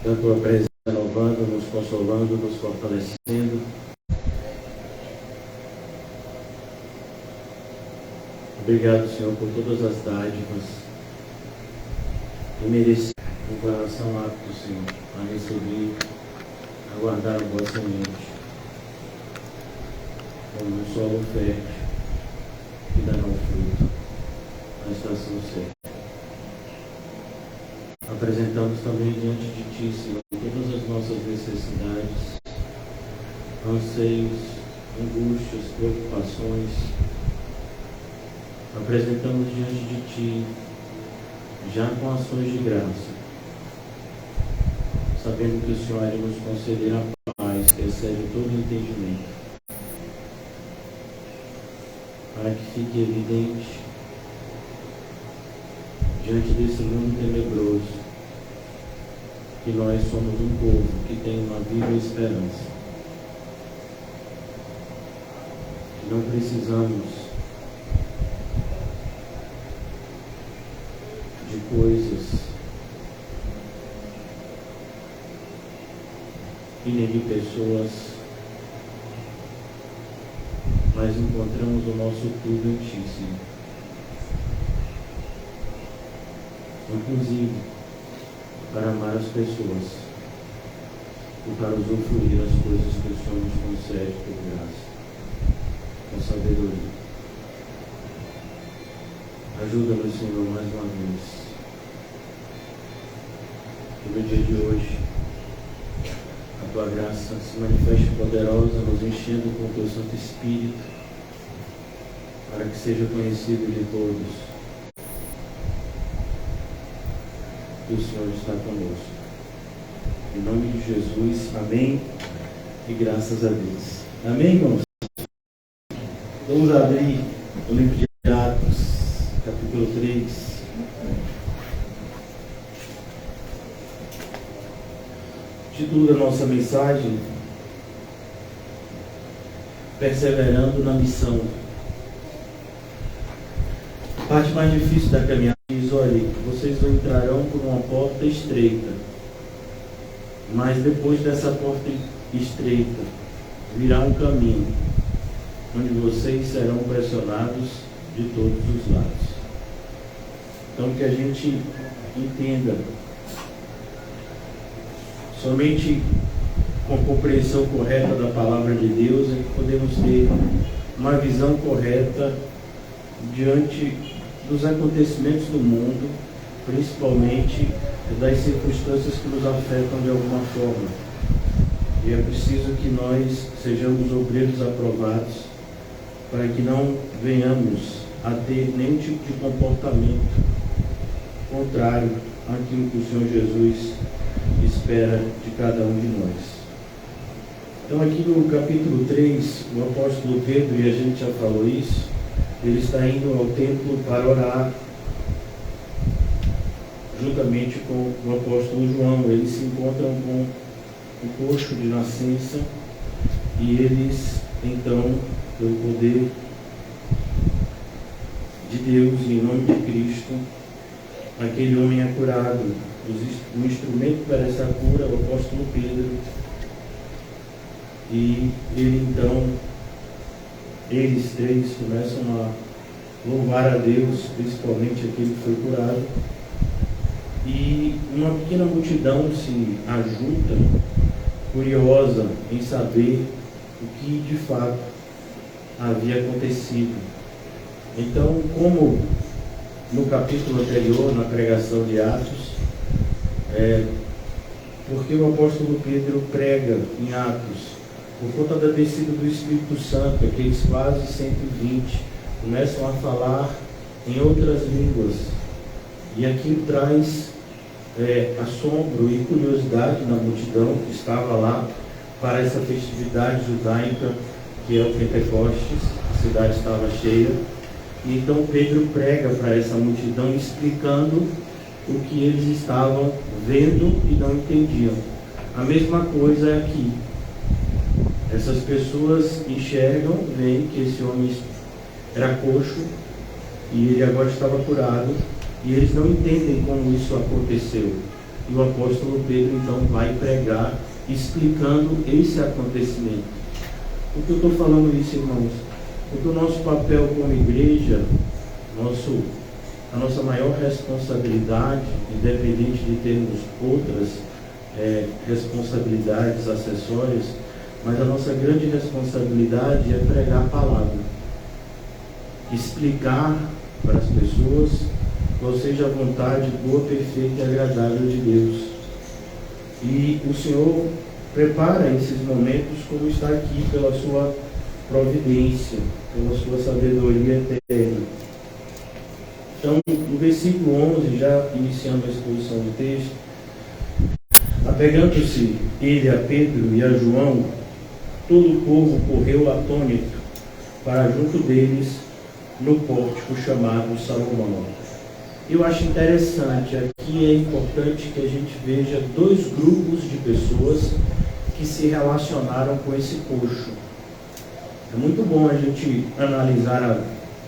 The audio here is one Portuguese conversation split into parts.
da Tua presença, renovando, nos consolando, nos fortalecendo. Obrigado, Senhor, por todas as dádivas e merecer um coração apto, Senhor, a receber, a guardar a vossa semente, como um solo fértil que dará um fruto na estação certa. Apresentamos também diante de Ti, Senhor, todas as nossas necessidades, anseios, angústias, preocupações. Apresentamos diante de Ti, já com ações de graça, sabendo que o Senhor irá nos conceder a paz que excede todo entendimento, para que fique evidente diante desse mundo tenebroso que nós somos um povo que tem uma viva esperança, que não precisamos de coisas e nem de pessoas, mas encontramos o nosso tudo em Ti, Senhor. Inclusive para amar as pessoas e para usufruir as coisas que o Senhor nos concede por graça, com sabedoria. Ajuda-nos, Senhor, mais uma vez, que no dia de hoje a Tua graça se manifeste poderosa, nos enchendo com o Teu Santo Espírito, para que seja conhecido de todos que o Senhor está conosco. Em nome de Jesus, amém e graças a Deus. Amém, irmãos? Vamos abrir o livro de Atos, capítulo 3. O título da nossa mensagem: Perseverando na missão. A parte mais difícil da caminhada diz: olha, vocês entrarão por uma porta estreita, mas depois dessa porta estreita virá um caminho onde vocês serão pressionados de todos os lados. Então, que a gente entenda, somente com a compreensão correta da palavra de Deus é que podemos ter uma visão correta diante dos acontecimentos do mundo, principalmente das circunstâncias que nos afetam de alguma forma. E é preciso que nós sejamos obreiros aprovados, para que não venhamos a ter nenhum tipo de comportamento contrário àquilo que o Senhor Jesus espera de cada um de nós. Então, aqui no capítulo 3, o apóstolo Pedro, e a gente já falou isso, ele está indo ao templo para orar, juntamente com o apóstolo João. Eles se encontram com o coxo de nascença e eles, então, pelo poder de Deus e em nome de Cristo, aquele homem é curado. O instrumento para essa cura é o apóstolo Pedro. E ele, então, eles três começam a louvar a Deus, principalmente aquele que foi curado. E uma pequena multidão se ajunta, curiosa em saber o que de fato havia acontecido. Então, como no capítulo anterior, na pregação de Atos, porque o apóstolo Pedro prega em Atos, por conta da descida do Espírito Santo, aqueles quase 120 começam a falar em outras línguas, e aquilo traz assombro e curiosidade na multidão que estava lá para essa festividade judaica que é o Pentecostes. A cidade estava cheia, e então Pedro prega para essa multidão explicando o que eles estavam vendo e não entendiam. A mesma coisa é aqui. Essas pessoas enxergam, veem que esse homem era coxo e ele agora estava curado, e eles não entendem como isso aconteceu. E o apóstolo Pedro então vai pregar explicando esse acontecimento. Por que eu estou falando isso, irmãos? Porque o nosso papel como igreja, a nossa maior responsabilidade, independente de termos outras responsabilidades acessórias, mas a nossa grande responsabilidade é pregar a palavra, explicar para as pessoas qual seja a vontade boa, perfeita e agradável de Deus. E o Senhor prepara esses momentos como está aqui, pela sua providência, pela sua sabedoria eterna. Então, no versículo 11, já iniciando a exposição do texto, apegando-se ele a Pedro e a João, todo o povo correu atônito para junto deles no pórtico chamado Salomão. Eu acho interessante, aqui é importante que a gente veja dois grupos de pessoas que se relacionaram com esse coxo. É muito bom a gente analisar a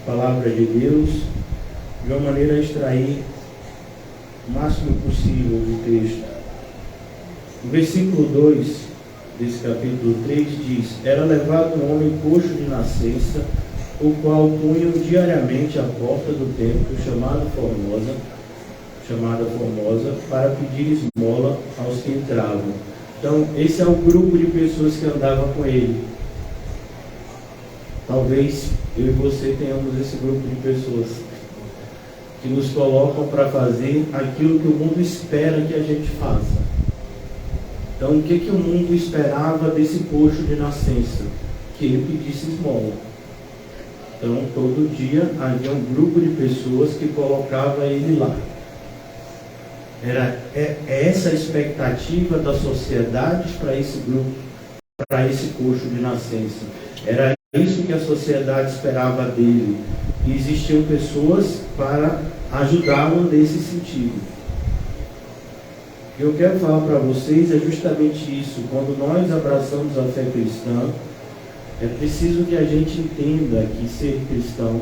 palavra de Deus de uma maneira a extrair o máximo possível do texto. O versículo 2 desse capítulo 3 diz: era levado um homem coxo de nascença, o qual punham diariamente à porta do templo chamada Formosa, para pedir esmola aos que entravam. Então, esse é o grupo de pessoas que andava com ele. Talvez eu e você tenhamos esse grupo de pessoas que nos colocam para fazer aquilo que o mundo espera que a gente faça. Então, o que o mundo esperava desse coxo de nascença? Que ele pedisse esmola. Então, todo dia havia um grupo de pessoas que colocava ele lá. Era essa a expectativa da sociedade para esse grupo, para esse coxo de nascença. Era isso que a sociedade esperava dele. E existiam pessoas para ajudá-lo nesse sentido. O que eu quero falar para vocês é justamente isso. Quando nós abraçamos a fé cristã, é preciso que a gente entenda que ser cristão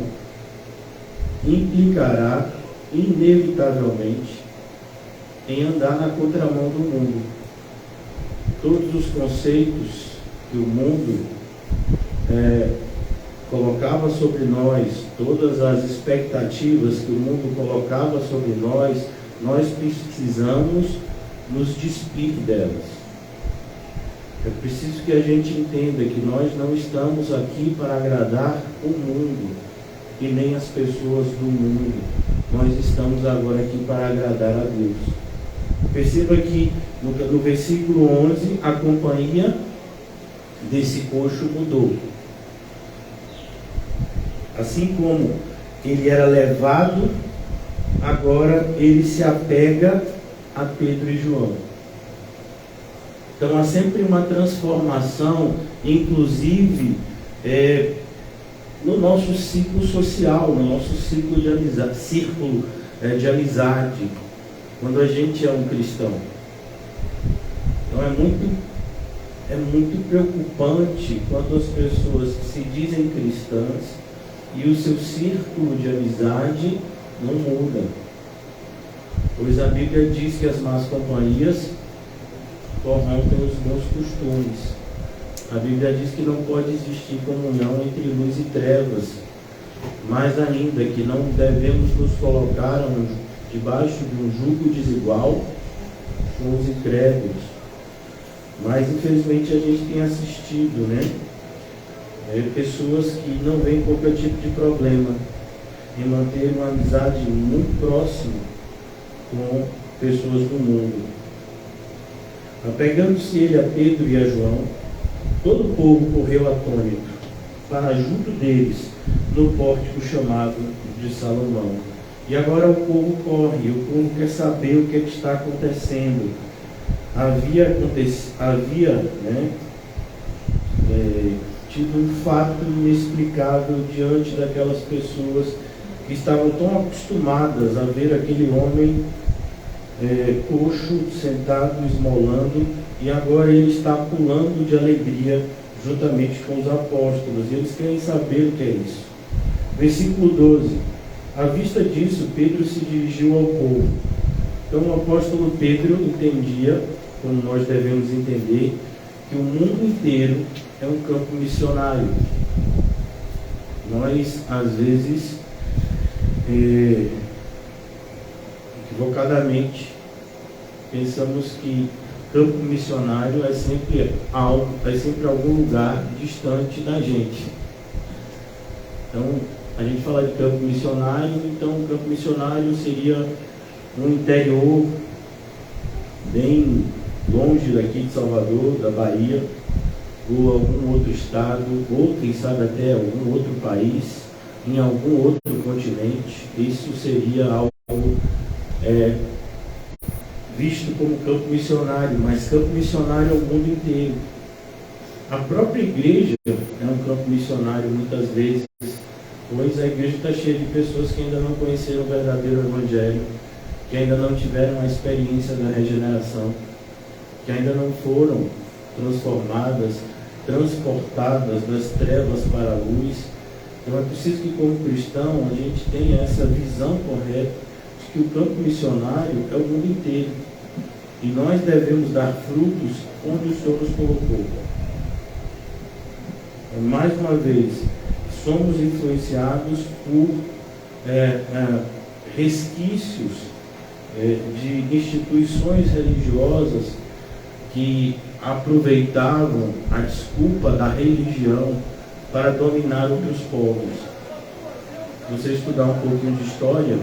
implicará inevitavelmente em andar na contramão do mundo. Todos os conceitos que o mundo colocava sobre nós, todas as expectativas que o mundo colocava sobre nós precisamos nos despir delas. É preciso que a gente entenda que nós não estamos aqui para agradar o mundo e nem as pessoas do mundo. Nós estamos agora aqui para agradar a Deus. Perceba que no versículo 11 a companhia desse coxo mudou. Assim como ele era levado, agora ele se apega a Pedro e João. Então há sempre uma transformação, inclusive no nosso ciclo social, no nosso círculo de amizade, quando a gente é um cristão. Então é muito preocupante quando as pessoas se dizem cristãs e o seu círculo de amizade não muda. Pois a Bíblia diz que as más companhias corrompem os bons costumes. A Bíblia diz que não pode existir comunhão entre luz e trevas. Mais ainda, que não devemos nos colocar debaixo de um jugo desigual com os incrédulos. Mas infelizmente a gente tem assistido, pessoas que não veem qualquer tipo de problema em manter uma amizade muito próxima com pessoas do mundo. Apegando-se ele a Pedro e a João, todo o povo correu atônito para junto deles no pórtico chamado de Salomão. E agora o povo corre, o povo quer saber o que está acontecendo. Havia tido um fato inexplicável diante daquelas pessoas que estavam tão acostumadas a ver aquele homem coxo, sentado, esmolando, e agora ele está pulando de alegria juntamente com os apóstolos. E eles querem saber o que é isso. Versículo 12. À vista disso, Pedro se dirigiu ao povo. Então o apóstolo Pedro entendia, como nós devemos entender, que o mundo inteiro é um campo missionário. Nós, às vezes, equivocadamente, pensamos que campo missionário é sempre algum lugar distante da gente. Então, a gente fala de campo missionário, então o campo missionário seria um interior bem longe daqui de Salvador, da Bahia, ou algum outro estado, ou quem sabe até algum outro país, em algum outro continente. Isso seria algo visto como campo missionário, mas campo missionário é o mundo inteiro. A própria igreja é um campo missionário muitas vezes, pois a igreja está cheia de pessoas que ainda não conheceram o verdadeiro evangelho, que ainda não tiveram a experiência da regeneração, que ainda não foram transformadas, transportadas das trevas para a luz. Então é preciso que, como cristão, a gente tenha essa visão correta de que o campo missionário é o mundo inteiro e nós devemos dar frutos onde o Senhor nos colocou. Mais uma vez, somos influenciados por resquícios de instituições religiosas que aproveitavam a desculpa da religião para dominar outros povos. Se você estudar um pouquinho de história,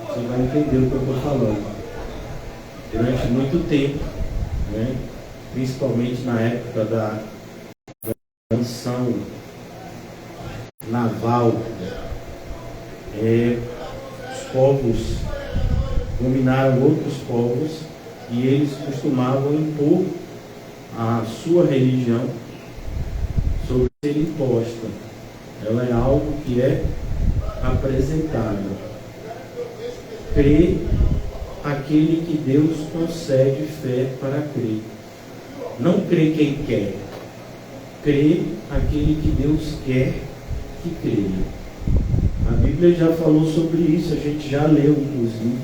você vai entender o que eu estou falando. Durante muito tempo, principalmente na época da expansão naval, os povos dominaram outros povos e eles costumavam impor a sua religião sobre ser imposta. Ela é algo que é apresentado. Crê aquele que Deus concede fé para crer. Não crê quem quer. Crê aquele que Deus quer que creia. A Bíblia já falou sobre isso, a gente já leu inclusive,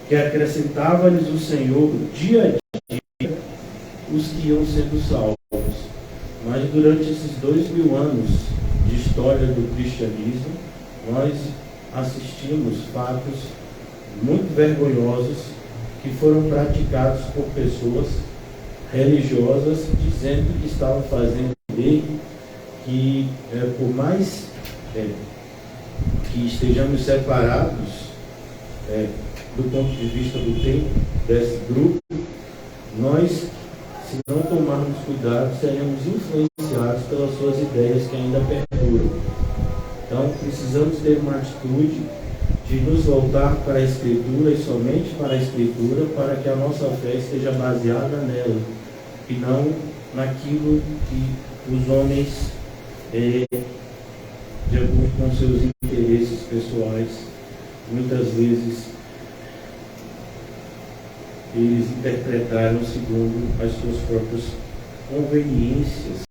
que acrescentava-lhes o Senhor dia a dia os que iam sendo salvos. Mas durante esses 2000 anos de história do cristianismo, nós assistimos fatos muito vergonhosos que foram praticados por pessoas religiosas, dizendo que estavam fazendo bem, que por mais que estejamos separados do ponto de vista do tempo desse grupo, nós, se não tomarmos cuidado, seremos influenciados pelas suas ideias que ainda perduram. Então, precisamos ter uma atitude de nos voltar para a Escritura e somente para a Escritura, para que a nossa fé esteja baseada nela e não naquilo que os homens, de acordo com seus interesses pessoais, muitas vezes eles interpretaram segundo as suas próprias conveniências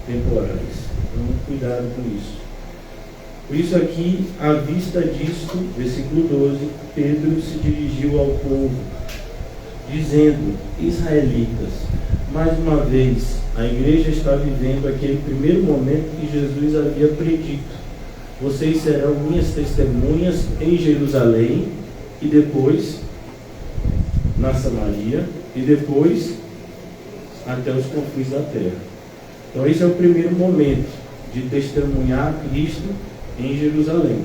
temporais. Então, cuidado com isso. Por isso aqui, à vista disto, versículo 12, Pedro se dirigiu ao povo, dizendo: israelitas, mais uma vez, a igreja está vivendo aquele primeiro momento que Jesus havia predito. Vocês serão minhas testemunhas em Jerusalém, e depois na Samaria, e depois até os confins da terra. Então esse é o primeiro momento de testemunhar Cristo em Jerusalém.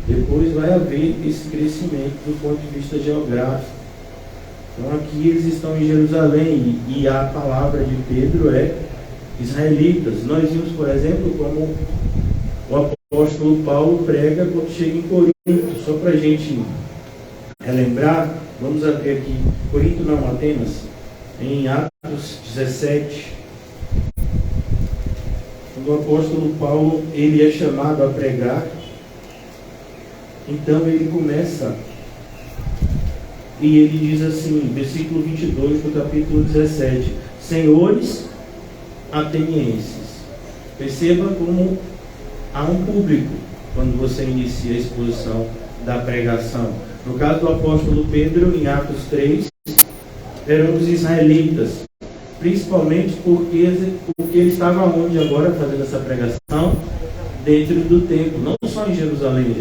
Depois vai haver esse crescimento do ponto de vista geográfico. Então aqui eles estão em Jerusalém e a palavra de Pedro é israelitas. Nós vimos, por exemplo, como o apóstolo Paulo prega quando chega em Corinto. Só para a gente relembrar, vamos abrir aqui, Corinto não, Atenas, em Atos 17. Quando o apóstolo Paulo ele é chamado a pregar, então ele começa e ele diz assim, versículo 22 do capítulo 17: senhores atenienses. Perceba como há um público quando você inicia a exposição da pregação. No caso do apóstolo Pedro, em Atos 3, eram os israelitas, principalmente porque ele estava onde agora fazendo essa pregação? Dentro do templo, não só em Jerusalém,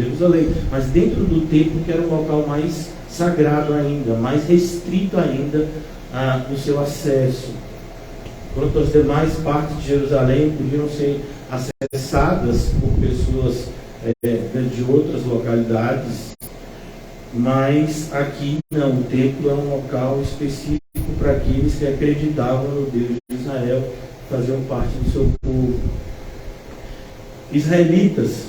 mas dentro do templo, que era o local mais sagrado ainda, mais restrito ainda o seu acesso. Enquanto as demais partes de Jerusalém podiam ser acessadas por pessoas de outras localidades, mas aqui não, o templo é um local específico para aqueles que acreditavam no Deus de Israel, faziam parte do seu povo. Israelitas,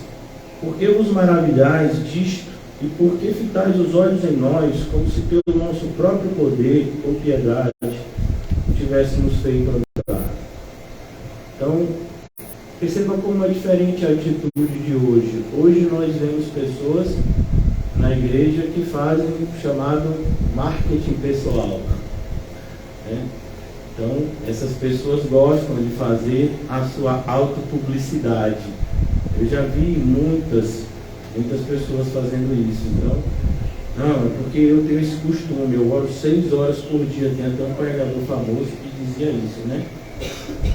por que vos maravilhais disto, e por que fitais os olhos em nós, como se pelo nosso próprio poder ou piedade tivéssemos feito andar? Então, perceba como é diferente a atitude de hoje. Hoje nós vemos pessoas na igreja que fazem o chamado marketing pessoal. Então, essas pessoas gostam de fazer a sua autopublicidade. Eu já vi muitas pessoas fazendo isso. Então, não, é porque eu tenho esse costume, eu oro 6 horas por dia. Tem até um pregador famoso que dizia isso, né?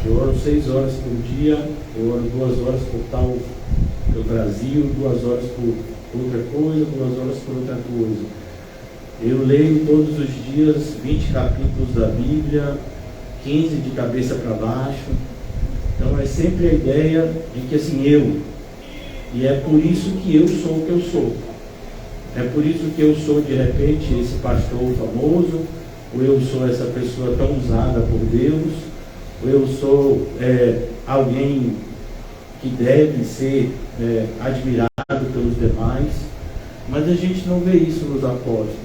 Eu oro 6 horas por dia, eu oro 2 horas por tal do Brasil, 2 horas por outra coisa, 2 horas por outra coisa. Eu leio todos os dias 20 capítulos da Bíblia, 15 de cabeça para baixo. Então é sempre a ideia de que assim, e é por isso que eu sou o que eu sou. É por isso que eu sou, de repente, esse pastor famoso, ou eu sou essa pessoa tão usada por Deus, ou eu sou alguém que deve ser admirado pelos demais. Mas a gente não vê isso nos apóstolos.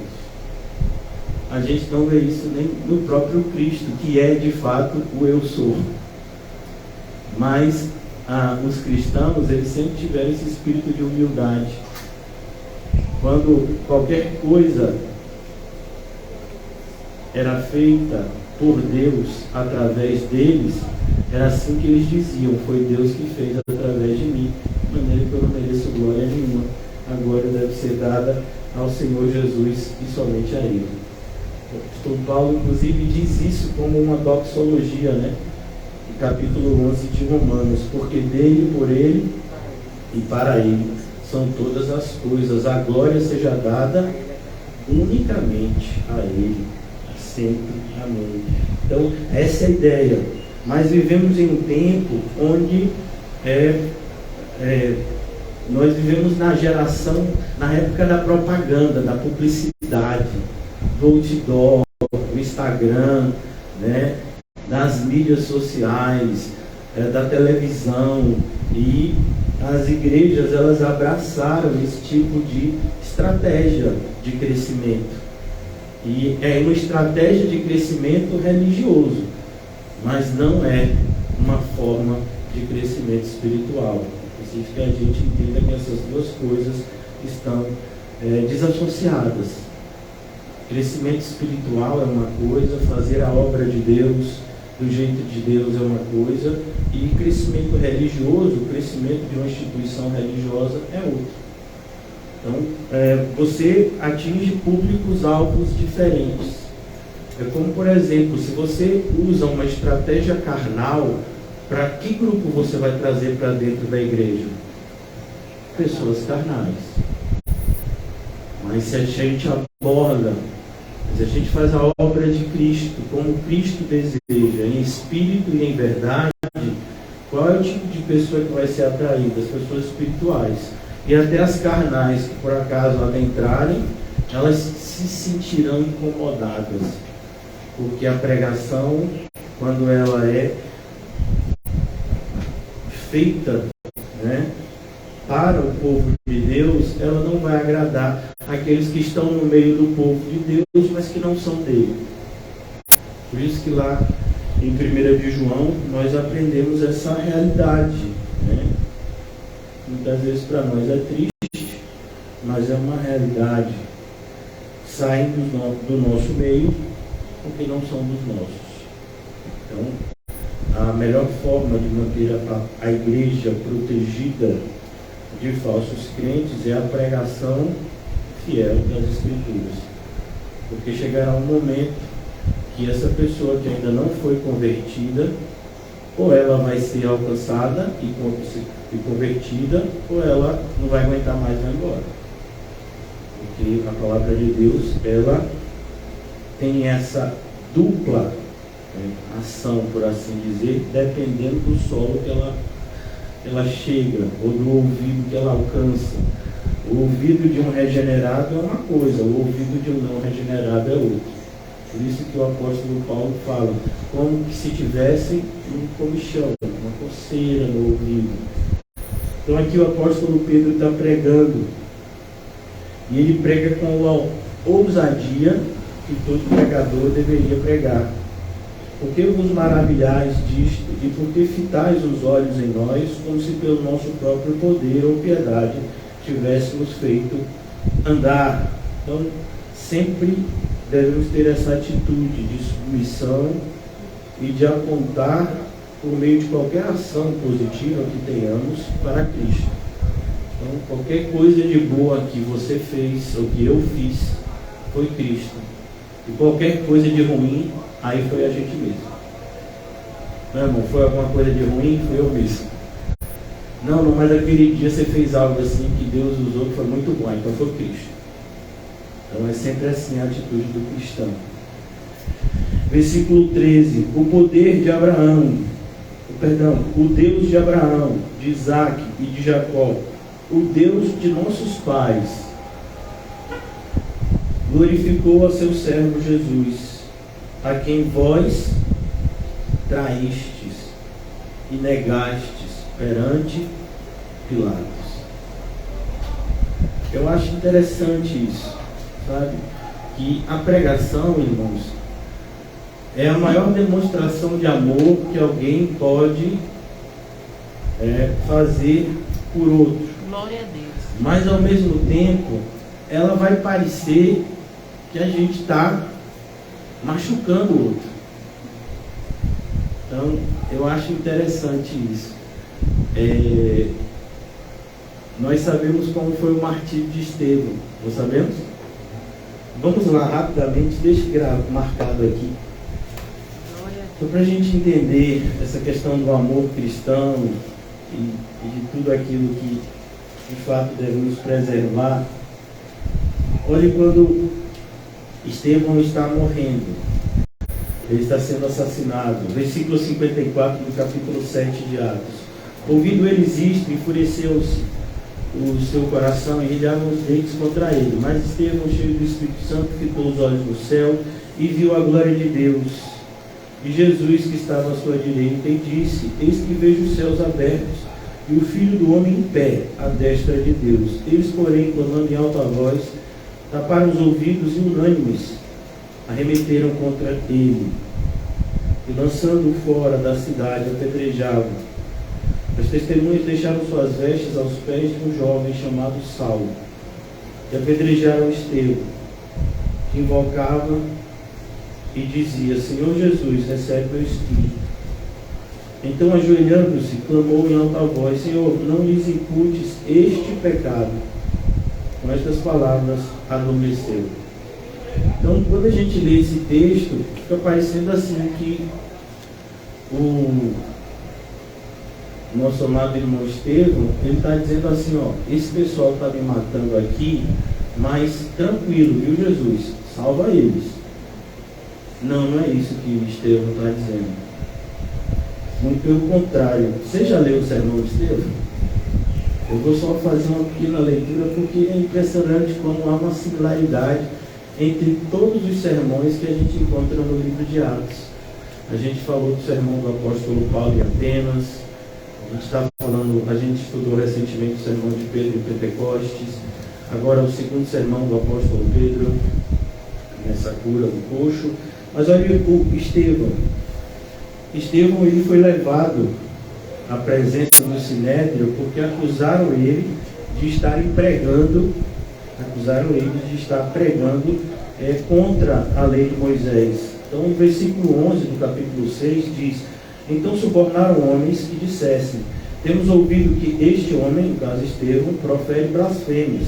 A gente não vê isso nem no próprio Cristo, que é de fato o eu sou. Mas os cristãos, eles sempre tiveram esse espírito de humildade. Quando qualquer coisa era feita por Deus através deles, era assim que eles diziam: foi Deus que fez através de mim, de maneira que eu não mereço glória nenhuma. A glória deve ser dada ao Senhor Jesus e somente a Ele. O apóstolo Paulo, inclusive, diz isso como uma doxologia, né? No capítulo 11 de Romanos: porque dele, por ele e para ele são todas as coisas, a glória seja dada unicamente a ele, sempre. Amém. Então, essa é a ideia. Mas vivemos em um tempo onde nós vivemos na geração, na época da propaganda, da publicidade, do outdoor, do Instagram, né, das mídias sociais, da televisão, e as igrejas, elas abraçaram esse tipo de estratégia de crescimento. E é uma estratégia de crescimento religioso, mas não é uma forma de crescimento espiritual. Preciso que a gente entenda que essas duas coisas estão desassociadas. Crescimento espiritual é uma coisa, fazer a obra de Deus do jeito de Deus é uma coisa, e crescimento religioso, o crescimento de uma instituição religiosa é outra. Então, você atinge públicos-alvos diferentes. É como, por exemplo, se você usa uma estratégia carnal, para que grupo você vai trazer para dentro da igreja? Pessoas carnais. Mas se a gente aborda, se a gente faz a obra de Cristo como Cristo deseja, em espírito e em verdade, qual é o tipo de pessoa que vai ser atraída? As pessoas espirituais. E até as carnais, que por acaso adentrarem, elas se sentirão incomodadas. Porque a pregação, quando ela é feita, né, para o povo de Deus, ela não vai agradar aqueles que estão no meio do povo de Deus, mas que não são dele. Por isso que lá em 1 de João nós aprendemos essa realidade, né? Muitas vezes para nós é triste, mas é uma realidade. Saem do nosso meio porque não são dos nossos. Então, a melhor forma de manter a igreja protegida de falsos crentes é a pregação fiel das Escrituras. Porque chegará um momento que essa pessoa que ainda não foi convertida, ou ela vai ser alcançada e convertida, ou ela não vai aguentar mais e vai embora. Porque a palavra de Deus, ela tem essa dupla ação, por assim dizer, dependendo do solo que ela chega, ou do ouvido que ela alcança. O ouvido de um regenerado é uma coisa, o ouvido de um não regenerado é outra. Por isso que o apóstolo Paulo fala, como que se tivesse um comichão, uma coceira no ouvido. Então aqui o apóstolo Pedro está pregando, e ele prega com a ousadia que todo pregador deveria pregar. Por que vos maravilhais disto, e por que fitais os olhos em nós, como se pelo nosso próprio poder ou piedade tivéssemos feito andar? Então, sempre devemos ter essa atitude de submissão e de apontar, por meio de qualquer ação positiva que tenhamos, para Cristo. Então, qualquer coisa de boa que você fez, ou que eu fiz, foi Cristo. E qualquer coisa de ruim, aí foi a gente mesmo. Não, irmão, foi alguma coisa de ruim? Foi eu mesmo. Não, mas aquele dia você fez algo assim que Deus usou que foi muito bom, então foi Cristo. Então é sempre assim a atitude do cristão. Versículo 13. O poder de Abraão, o Deus de Abraão, de Isaac e de Jacó, o Deus de nossos pais, glorificou a seu servo Jesus, a quem vós traístes e negastes perante Pilatos. Eu acho interessante isso, sabe? Que a pregação, irmãos, é a maior demonstração de amor que alguém pode fazer por outro. Glória a Deus. Mas ao mesmo tempo, ela vai parecer que a gente está machucando o outro. Então, eu acho interessante isso. Nós sabemos como foi o martírio de Estevão. Não sabemos? Vamos lá rapidamente, deixa marcado aqui. Só para a gente entender essa questão do amor cristão e de tudo aquilo que de fato devemos preservar. Olhe quando Estevão está morrendo, ele está sendo assassinado. Versículo 54 do capítulo 7 de Atos. Ouvindo eles isto, enfureceu-se o seu coração e rilhavam os dentes contra ele. Mas Estevão, cheio do Espírito Santo, fitou os olhos no céu e viu a glória de Deus e Jesus que estava à sua direita, e disse: Eis que vejo os céus abertos e o Filho do Homem em pé à destra de Deus. Eles, porém, clamando em alta voz, taparam os ouvidos e unânimes arremeteram contra ele e, lançando-o fora da cidade, apedrejavam. As testemunhas deixaram suas vestes aos pés de um jovem chamado Saulo e apedrejaram Estevão, que invocava e dizia: Senhor Jesus, recebe meu espírito. Então, ajoelhando-se, clamou em alta voz: Senhor, não lhes imputes este pecado. Com estas palavras, adormeceu. Então, quando a gente lê esse texto, fica parecendo assim que o nosso amado irmão Estevão, ele está dizendo assim, esse pessoal está me matando aqui, mas tranquilo, viu, Jesus? Salva eles. Não, não é isso que Estevão está dizendo. Muito pelo contrário. Você já leu o sermão de Estevão? Eu vou só fazer uma pequena leitura porque é impressionante como há uma similaridade entre todos os sermões que a gente encontra no livro de Atos. A gente falou do sermão do apóstolo Paulo em Atenas, a gente estudou recentemente o sermão de Pedro em Pentecostes, agora o segundo sermão do apóstolo Pedro, nessa cura do coxo. Mas olha o Estevão. Estevão, ele foi levado à presença do Sinédrio porque acusaram ele de estar pregando contra a lei de Moisés. Então, o versículo 11 do capítulo 6 diz: Então subornaram homens que dissessem: Temos ouvido que este homem, no caso Estevão, profere blasfêmias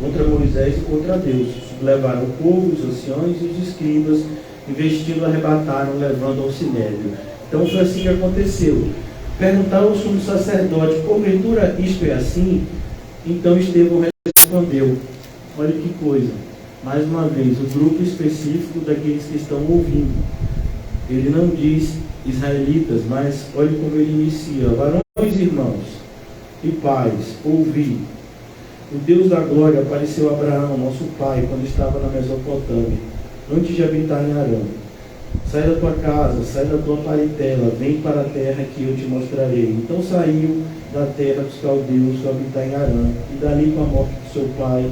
contra Moisés e contra Deus. Levaram o povo, os anciões e os escribas, investindo, arrebataram, levando ao sinédrio. Então foi assim que aconteceu. Perguntaram ao sumo sacerdote: porventura isto é assim? Então Estevão respondeu. Olha que coisa. Mais uma vez, o grupo específico daqueles que estão ouvindo. Ele não diz israelitas, mas olha como ele inicia: varões, irmãos e pais, ouvi. O Deus da glória apareceu a Abraão, nosso pai, quando estava na Mesopotâmia, antes de habitar em Harã. Sai da tua casa, sai da tua parentela, vem para a terra que eu te mostrarei. Então saiu da terra dos caldeus para habitar em Harã, e dali, com a morte de seu pai,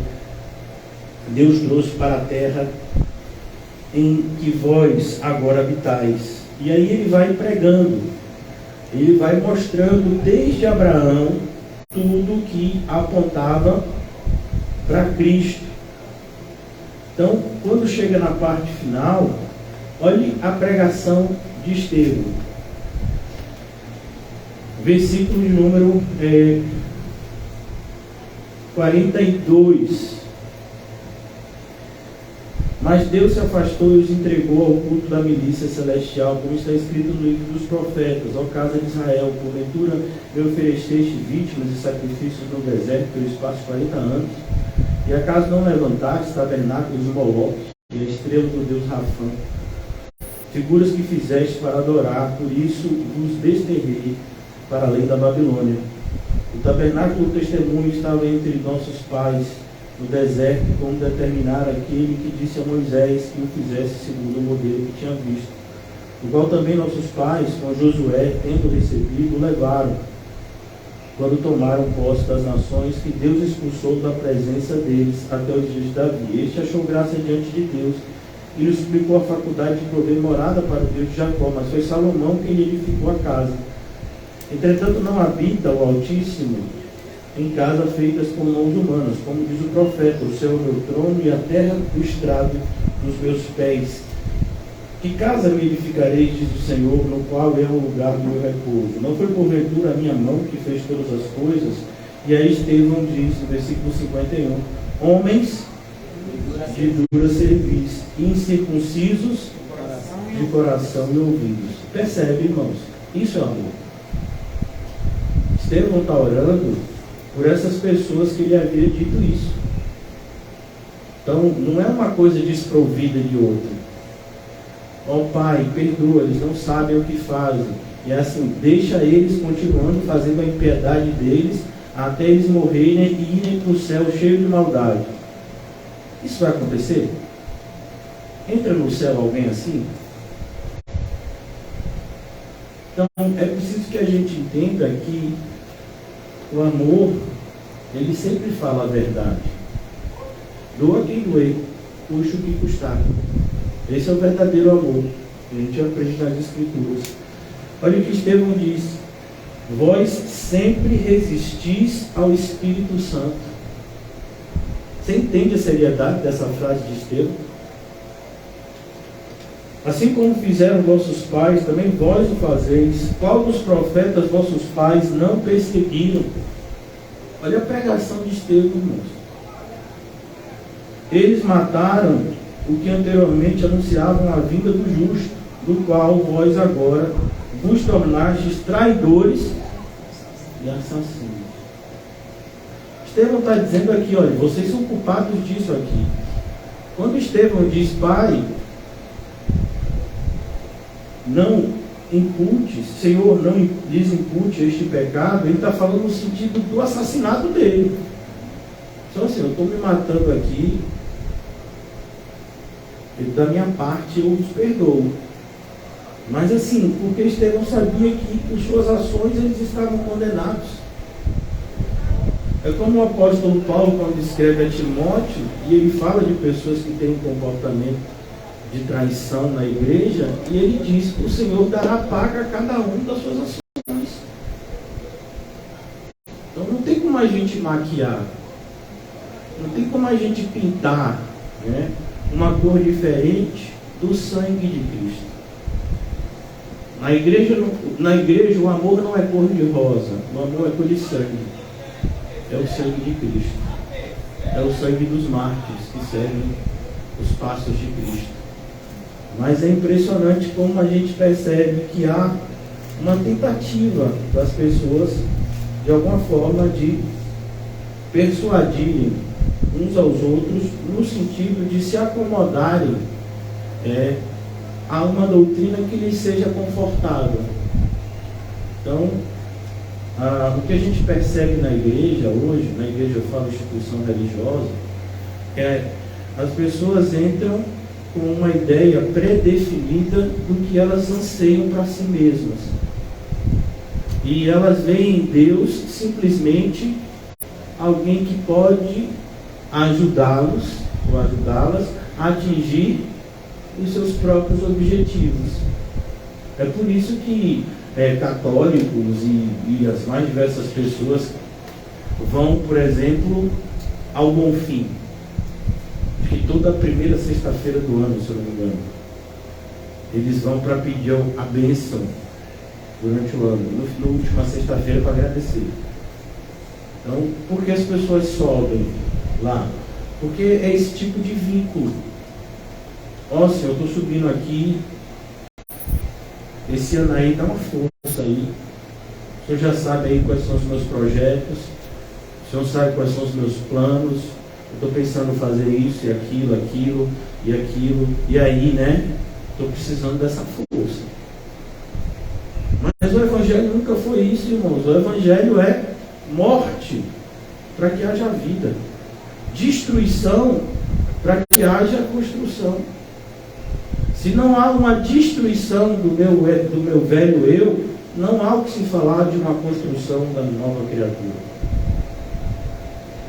Deus trouxe para a terra em que vós agora habitais. E aí ele vai pregando, ele vai mostrando desde Abraão tudo que apontava para Cristo. Então, quando chega na parte final, olhe a pregação de Estevão. Versículo de número 42. Mas Deus se afastou e os entregou ao culto da milícia celestial, como está escrito no livro dos profetas: ó casa de Israel, porventura me ofereceste vítimas e sacrifícios no deserto pelo espaço de 40 anos, e acaso não levantaste tabernáculos de Moloque e a estrela do Deus Rafã, figuras que fizeste para adorar, por isso vos desterrei para além da Babilônia. O tabernáculo do testemunho estava entre nossos pais no deserto, como determinar aquele que disse a Moisés que o fizesse segundo o modelo que tinha visto, o qual também nossos pais, com Josué, tendo recebido, levaram, quando tomaram posse das nações que Deus expulsou da presença deles até os dias de Davi. Este achou graça diante de Deus e lhe explicou a faculdade de prover morada para o Deus de Jacó, mas foi Salomão quem lhe edificou a casa. Entretanto, não habita o Altíssimo em casa feitas com mãos humanas, como diz o profeta: o céu é o meu trono e a terra o estrado dos meus pés. Que casa me edificareis, diz o Senhor, no qual é o lugar do meu repouso? Não foi porventura a minha mão que fez todas as coisas? E aí Estevão diz, no versículo 51, homens de dura cerviz, incircuncisos de coração e ouvidos. Percebe, irmãos? Isso é amor. Estevão está orando por essas pessoas que ele havia dito isso. Então, não é uma coisa desprovida de outra. Ó Pai, perdoa, eles não sabem o que fazem. E assim, deixa eles continuando fazendo a impiedade deles, até eles morrerem e irem para o céu cheio de maldade. Isso vai acontecer? Entra no céu alguém assim? Então, é preciso que a gente entenda que o amor, ele sempre fala a verdade. Doa quem doer, custe o que custar. Esse é o verdadeiro amor. A gente aprende nas Escrituras. Olha o que Estevão diz: vós sempre resistis ao Espírito Santo. Você entende a seriedade dessa frase de Estevão? Assim como fizeram vossos pais, também vós o fazeis. Qual dos profetas vossos pais não perseguiram? Olha a pregação de Estevão, irmãos. Eles mataram o que anteriormente anunciavam a vinda do justo, do qual vós agora vos tornastes traidores e assassinos. Estevão está dizendo aqui, olha, vocês são culpados disso aqui. Quando Estevão diz: Pai, não impute, Senhor, não lhes impute este pecado, ele está falando no sentido do assassinato dele. Então assim, eu estou me matando aqui, e da minha parte eu os perdoo. Mas assim, porque Estevão sabia que por suas ações eles estavam condenados. É como o apóstolo Paulo, quando escreve a Timóteo, e ele fala de pessoas que têm um comportamento de traição na igreja, e ele diz: o Senhor dará paga a cada um das suas ações. Então não tem como a gente maquiar, não tem como a gente pintar, uma cor diferente do sangue de Cristo. Na igreja o amor não é cor de rosa, o amor é cor de sangue. É o sangue de Cristo. É o sangue dos mártires que seguem os passos de Cristo. Mas é impressionante como a gente percebe que há uma tentativa das pessoas, de alguma forma, de persuadirem uns aos outros no sentido de se acomodarem a uma doutrina que lhes seja confortável. Então, o que a gente percebe na igreja hoje, na igreja eu falo instituição religiosa, as pessoas entram com uma ideia pré-definida do que elas anseiam para si mesmas. E elas veem em Deus simplesmente alguém que pode ajudá-los ou ajudá-las a atingir os seus próprios objetivos. É por isso que católicos e as mais diversas pessoas vão, por exemplo, ao Bonfim, que toda primeira sexta-feira do ano, se eu não me engano, eles vão para pedir a bênção durante o ano, na última sexta-feira, para agradecer. Então, por que as pessoas sobem lá? Porque é esse tipo de vínculo. Ó, Senhor, eu estou subindo aqui, esse ano aí dá uma força aí. O Senhor já sabe aí quais são os meus projetos, o Senhor sabe quais são os meus planos. Eu estou pensando em fazer isso e aquilo, e aí, né? Estou precisando dessa força. Mas o Evangelho nunca foi isso, irmãos. O Evangelho é morte para que haja vida, destruição para que haja construção. Se não há uma destruição do meu velho eu, não há o que se falar de uma construção da nova criatura.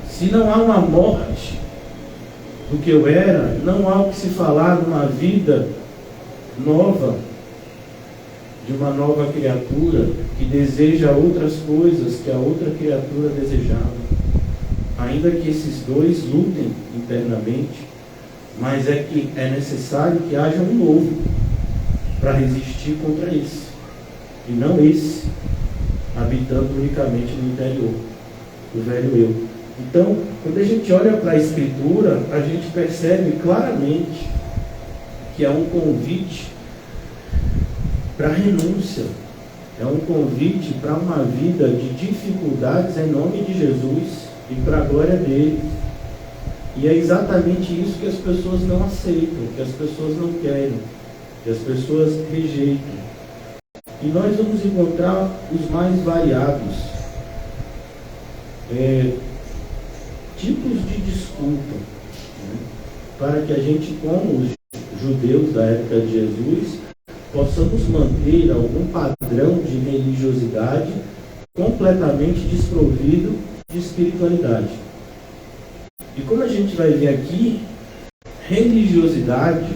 Se não há uma morte do que eu era, não há o que se falar de uma vida nova, de uma nova criatura que deseja outras coisas que a outra criatura desejava. Ainda que esses dois lutem internamente, mas é que é necessário que haja um novo para resistir contra esse, e não esse habitando unicamente no interior do velho eu. Então, quando a gente olha para a Escritura, a gente percebe claramente que é um convite para renúncia, é um convite para uma vida de dificuldades em nome de Jesus e para a glória dele. E é exatamente isso que as pessoas não aceitam, que as pessoas não querem, que as pessoas rejeitam. E nós vamos encontrar os mais variados tipos de desculpa, né, para que a gente, como os judeus da época de Jesus, possamos manter algum padrão de religiosidade completamente desprovido de espiritualidade. E como a gente vai ver aqui, religiosidade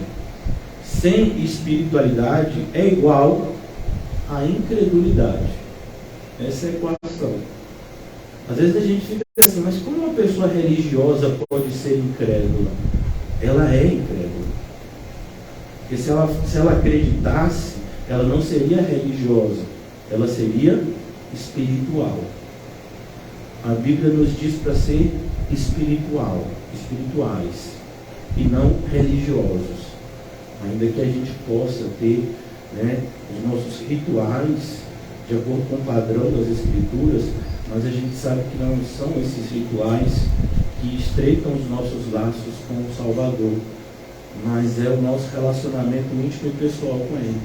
sem espiritualidade é igual a incredulidade. Essa é a equação. Às vezes a gente fica assim, mas como uma pessoa religiosa pode ser incrédula? Ela é incrédula. Porque se ela acreditasse, ela não seria religiosa, ela seria espiritual. A Bíblia nos diz para ser espirituais, e não religiosos. Ainda que a gente possa ter, né, os nossos rituais de acordo com o padrão das Escrituras, mas a gente sabe que não são esses rituais que estreitam os nossos laços com o Salvador, mas é o nosso relacionamento íntimo e pessoal com Ele.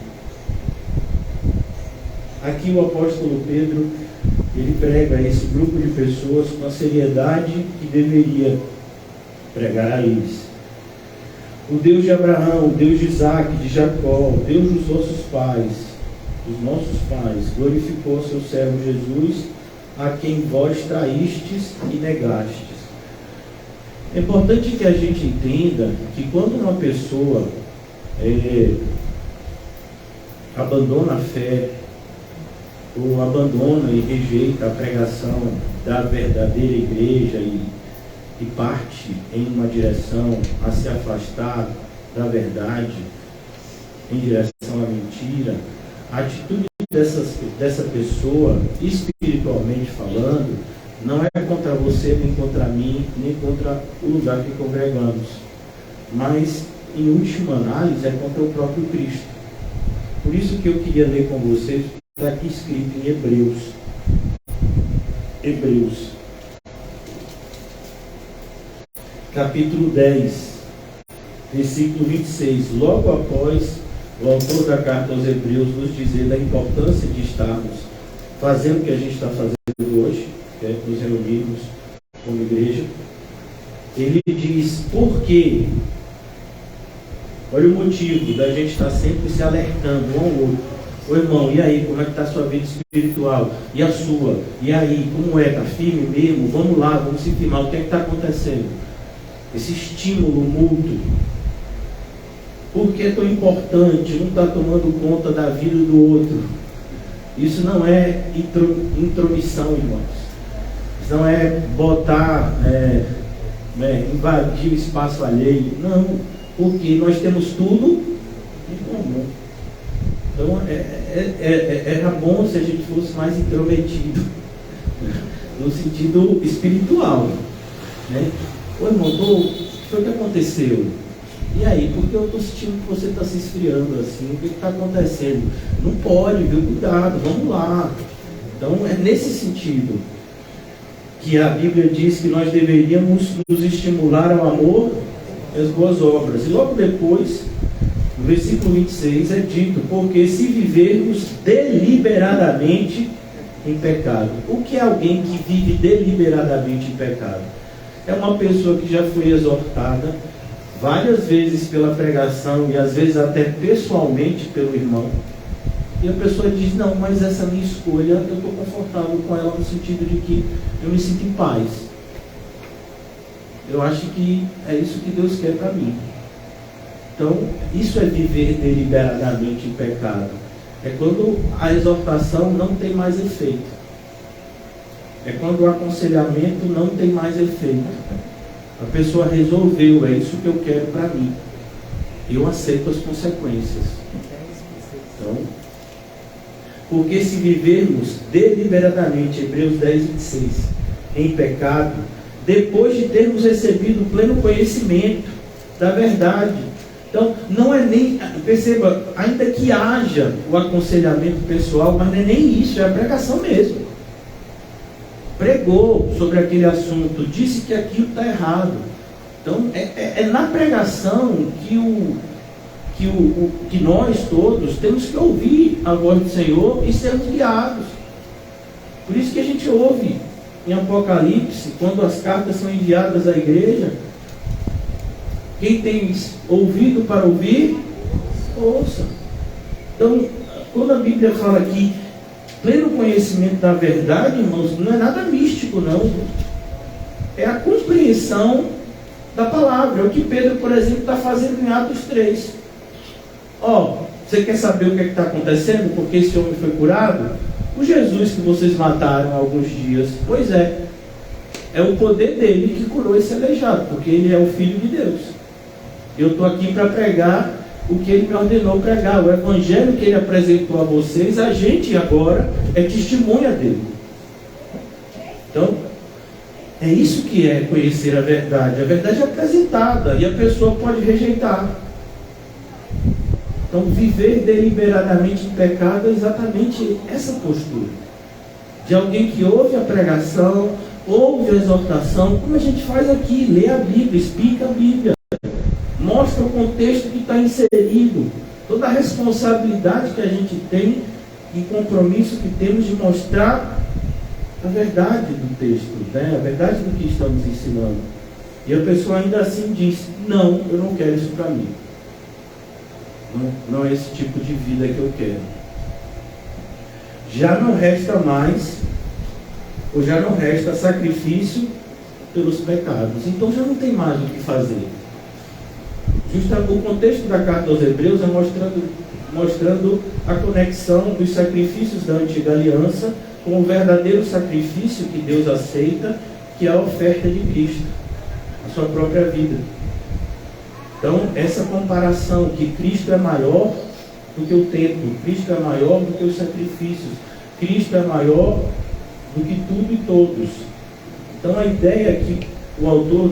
Aqui o apóstolo Pedro, ele prega esse grupo de pessoas com a seriedade que deveria pregar a eles. O Deus de Abraão, o Deus de Isaac, de Jacó, o Deus dos nossos pais, glorificou seu servo Jesus, a quem vós traístes e negastes. É importante que a gente entenda que quando uma pessoa abandona a fé, ou abandona e rejeita a pregação da verdadeira igreja e parte em uma direção a se afastar da verdade, em direção à mentira, A atitude dessa pessoa, espiritualmente falando, não é contra você, nem contra mim, nem contra o lugar que congregamos, mas, em última análise, é contra o próprio Cristo. Por isso que eu queria ler com vocês, está aqui escrito em Hebreus. Hebreus, capítulo 10, versículo 26. Logo após o autor da carta aos Hebreus nos dizer da importância de estarmos fazendo o que a gente está fazendo hoje, que é nos reunirmos como igreja, ele diz: por quê? Olha o motivo da gente estar sempre se alertando um ao outro. Ô irmão, e aí, como é que está a sua vida espiritual? E a sua? E aí, como é? Está firme mesmo? Vamos lá, vamos se firmar. O que é que está acontecendo? Esse estímulo mútuo. Por que é tão importante? Um está tomando conta da vida do outro. Isso não é intromissão, irmãos. Isso não é botar, invadir o espaço alheio. Não, porque nós temos tudo em comum. Então, era bom se a gente fosse mais intrometido, no sentido espiritual. Né? Ô irmão, o que foi que aconteceu? E aí, porque eu estou sentindo que você está se esfriando assim, o que está acontecendo? Não pode, viu? Cuidado, vamos lá. Então, é nesse sentido que a Bíblia diz que nós deveríamos nos estimular ao amor e às boas obras. E logo depois, no versículo 26 é dito: porque se vivermos deliberadamente em pecado. O que é alguém que vive deliberadamente em pecado? É uma pessoa que já foi exortada várias vezes pela pregação e às vezes até pessoalmente pelo irmão, e a pessoa diz: não, mas essa minha escolha, eu estou confortável com ela no sentido de que eu me sinto em paz, eu acho que é isso que Deus quer para mim. Então, isso é viver deliberadamente em pecado. É quando a exortação não tem mais efeito. É quando o aconselhamento não tem mais efeito. A pessoa resolveu: é isso que eu quero para mim. Eu aceito as consequências. Então, porque se vivermos deliberadamente, Hebreus 10, 26, em pecado, depois de termos recebido o pleno conhecimento da verdade. Então, não é nem, perceba, ainda que haja o aconselhamento pessoal, mas não é nem isso, é a pregação mesmo. Pregou sobre aquele assunto, disse que aquilo está errado. Então, é na pregação que nós todos temos que ouvir a voz do Senhor e sermos guiados. Por isso que a gente ouve em Apocalipse, quando as cartas são enviadas à igreja: quem tem ouvido para ouvir, ouça. Então, quando a Bíblia fala aqui pleno conhecimento da verdade, irmãos, não é nada místico, não. É a compreensão da palavra. É o que Pedro, por exemplo, está fazendo em Atos 3. Você quer saber o que está acontecendo? Porque esse homem foi curado? O Jesus que vocês mataram há alguns dias. Pois é o poder dele que curou esse aleijado, porque ele é o Filho de Deus. Eu estou aqui para pregar o que ele me ordenou pregar, o evangelho que ele apresentou a vocês. A gente agora é testemunha dele. Então, é isso que é conhecer a verdade. A verdade é apresentada e a pessoa pode rejeitar. Então, viver deliberadamente em pecado é exatamente essa postura de alguém que ouve a pregação, ouve a exortação, como a gente faz aqui: lê a Bíblia, explica a Bíblia, mostra o contexto que está inserido, toda a responsabilidade que a gente tem e compromisso que temos de mostrar a verdade do texto, né? A verdade do que estamos ensinando. E a pessoa ainda assim diz: não, eu não quero isso para mim. Não é esse tipo de vida que eu quero. Já não resta mais, ou já não resta sacrifício pelos pecados. Então já não tem mais o que fazer. O contexto da carta aos Hebreus é mostrando a conexão dos sacrifícios da antiga aliança com o verdadeiro sacrifício que Deus aceita, que é a oferta de Cristo, a sua própria vida. Então, essa comparação que Cristo é maior do que o templo, Cristo é maior do que os sacrifícios, Cristo é maior do que tudo e todos. Então a ideia que o autor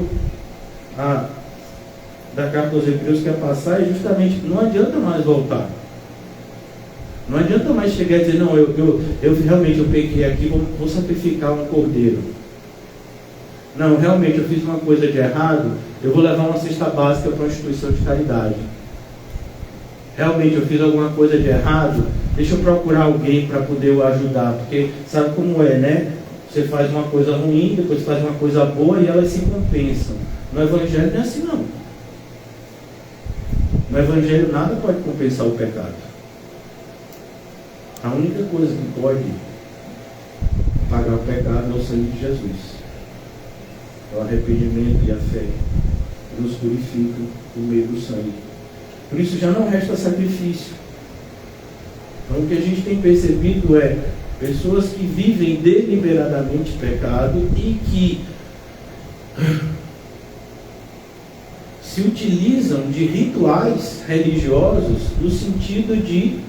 da carta aos Hebreus quer passar é justamente que não adianta mais voltar. Não adianta mais chegar e dizer, não, eu realmente pequei aqui, vou sacrificar um cordeiro. Não, realmente eu fiz uma coisa de errado, eu vou levar uma cesta básica para uma instituição de caridade. Realmente eu fiz alguma coisa de errado, deixa eu procurar alguém para poder o ajudar, porque sabe como é, né? Você faz uma coisa ruim, depois faz uma coisa boa e elas se compensam. No Evangelho não é assim não. No Evangelho nada pode compensar o pecado. A única coisa que pode pagar o pecado é o sangue de Jesus. É o arrependimento e a fé que nos purificam por meio do sangue. Por isso já não resta sacrifício. Então o que a gente tem percebido é pessoas que vivem deliberadamente pecado e que se utilizam de rituais religiosos no sentido de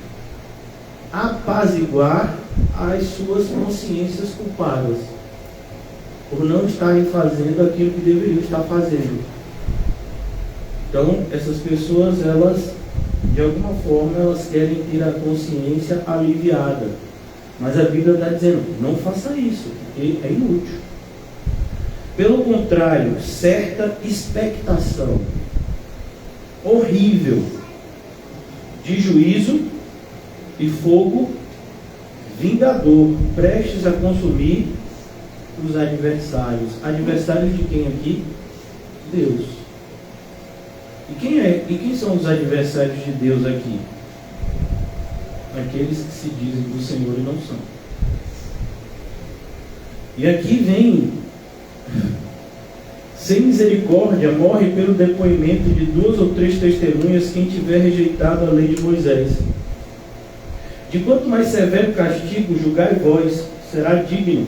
apaziguar as suas consciências culpadas por não estarem fazendo aquilo que deveriam estar fazendo. Então, essas pessoas, elas, de alguma forma, elas querem ter a consciência aliviada. Mas a Bíblia está dizendo, não faça isso, porque é inútil. Pelo contrário, certa expectação horrível de juízo e fogo vingador, prestes a consumir os adversários. Adversários de quem aqui? Deus. E quem são os adversários de Deus aqui? Aqueles que se dizem do Senhor e não são. E aqui vem, sem misericórdia, morre pelo depoimento de 2 ou 3 testemunhas quem tiver rejeitado a lei de Moisés. De quanto mais severo castigo julgai vós, será digno,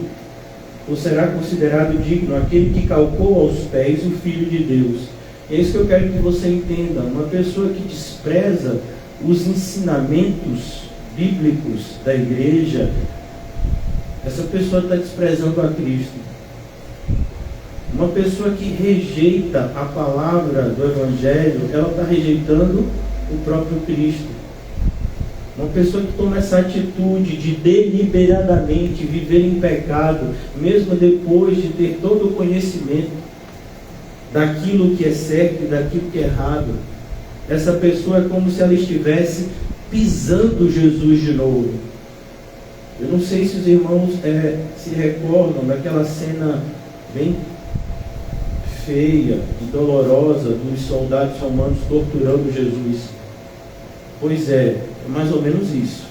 ou será considerado digno aquele que calcou aos pés o Filho de Deus. É isso que eu quero que você entenda. Uma pessoa que despreza os ensinamentos bíblicos da igreja, essa pessoa está desprezando a Cristo. Uma pessoa que rejeita a palavra do Evangelho, ela está rejeitando o próprio Cristo. Uma pessoa que toma essa atitude de deliberadamente viver em pecado, mesmo depois de ter todo o conhecimento daquilo que é certo e daquilo que é errado, essa pessoa é como se ela estivesse pisando Jesus de novo. Eu não sei se os irmãos se recordam daquela cena bem feia e dolorosa dos soldados romanos torturando Jesus. Pois é mais ou menos isso.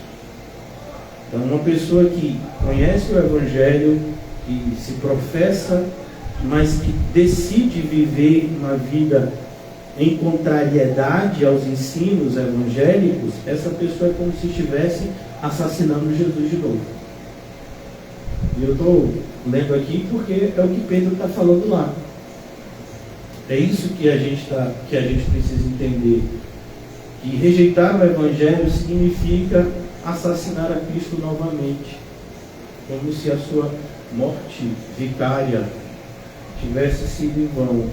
Então, uma pessoa que conhece o Evangelho, que se professa, mas que decide viver uma vida em contrariedade aos ensinos evangélicos, essa pessoa é como se estivesse assassinando Jesus de novo. E eu estou lendo aqui porque é o que Pedro está falando lá. É isso que a gente precisa entender. Que rejeitar o Evangelho significa assassinar a Cristo novamente, como se a sua morte vicária tivesse sido em vão.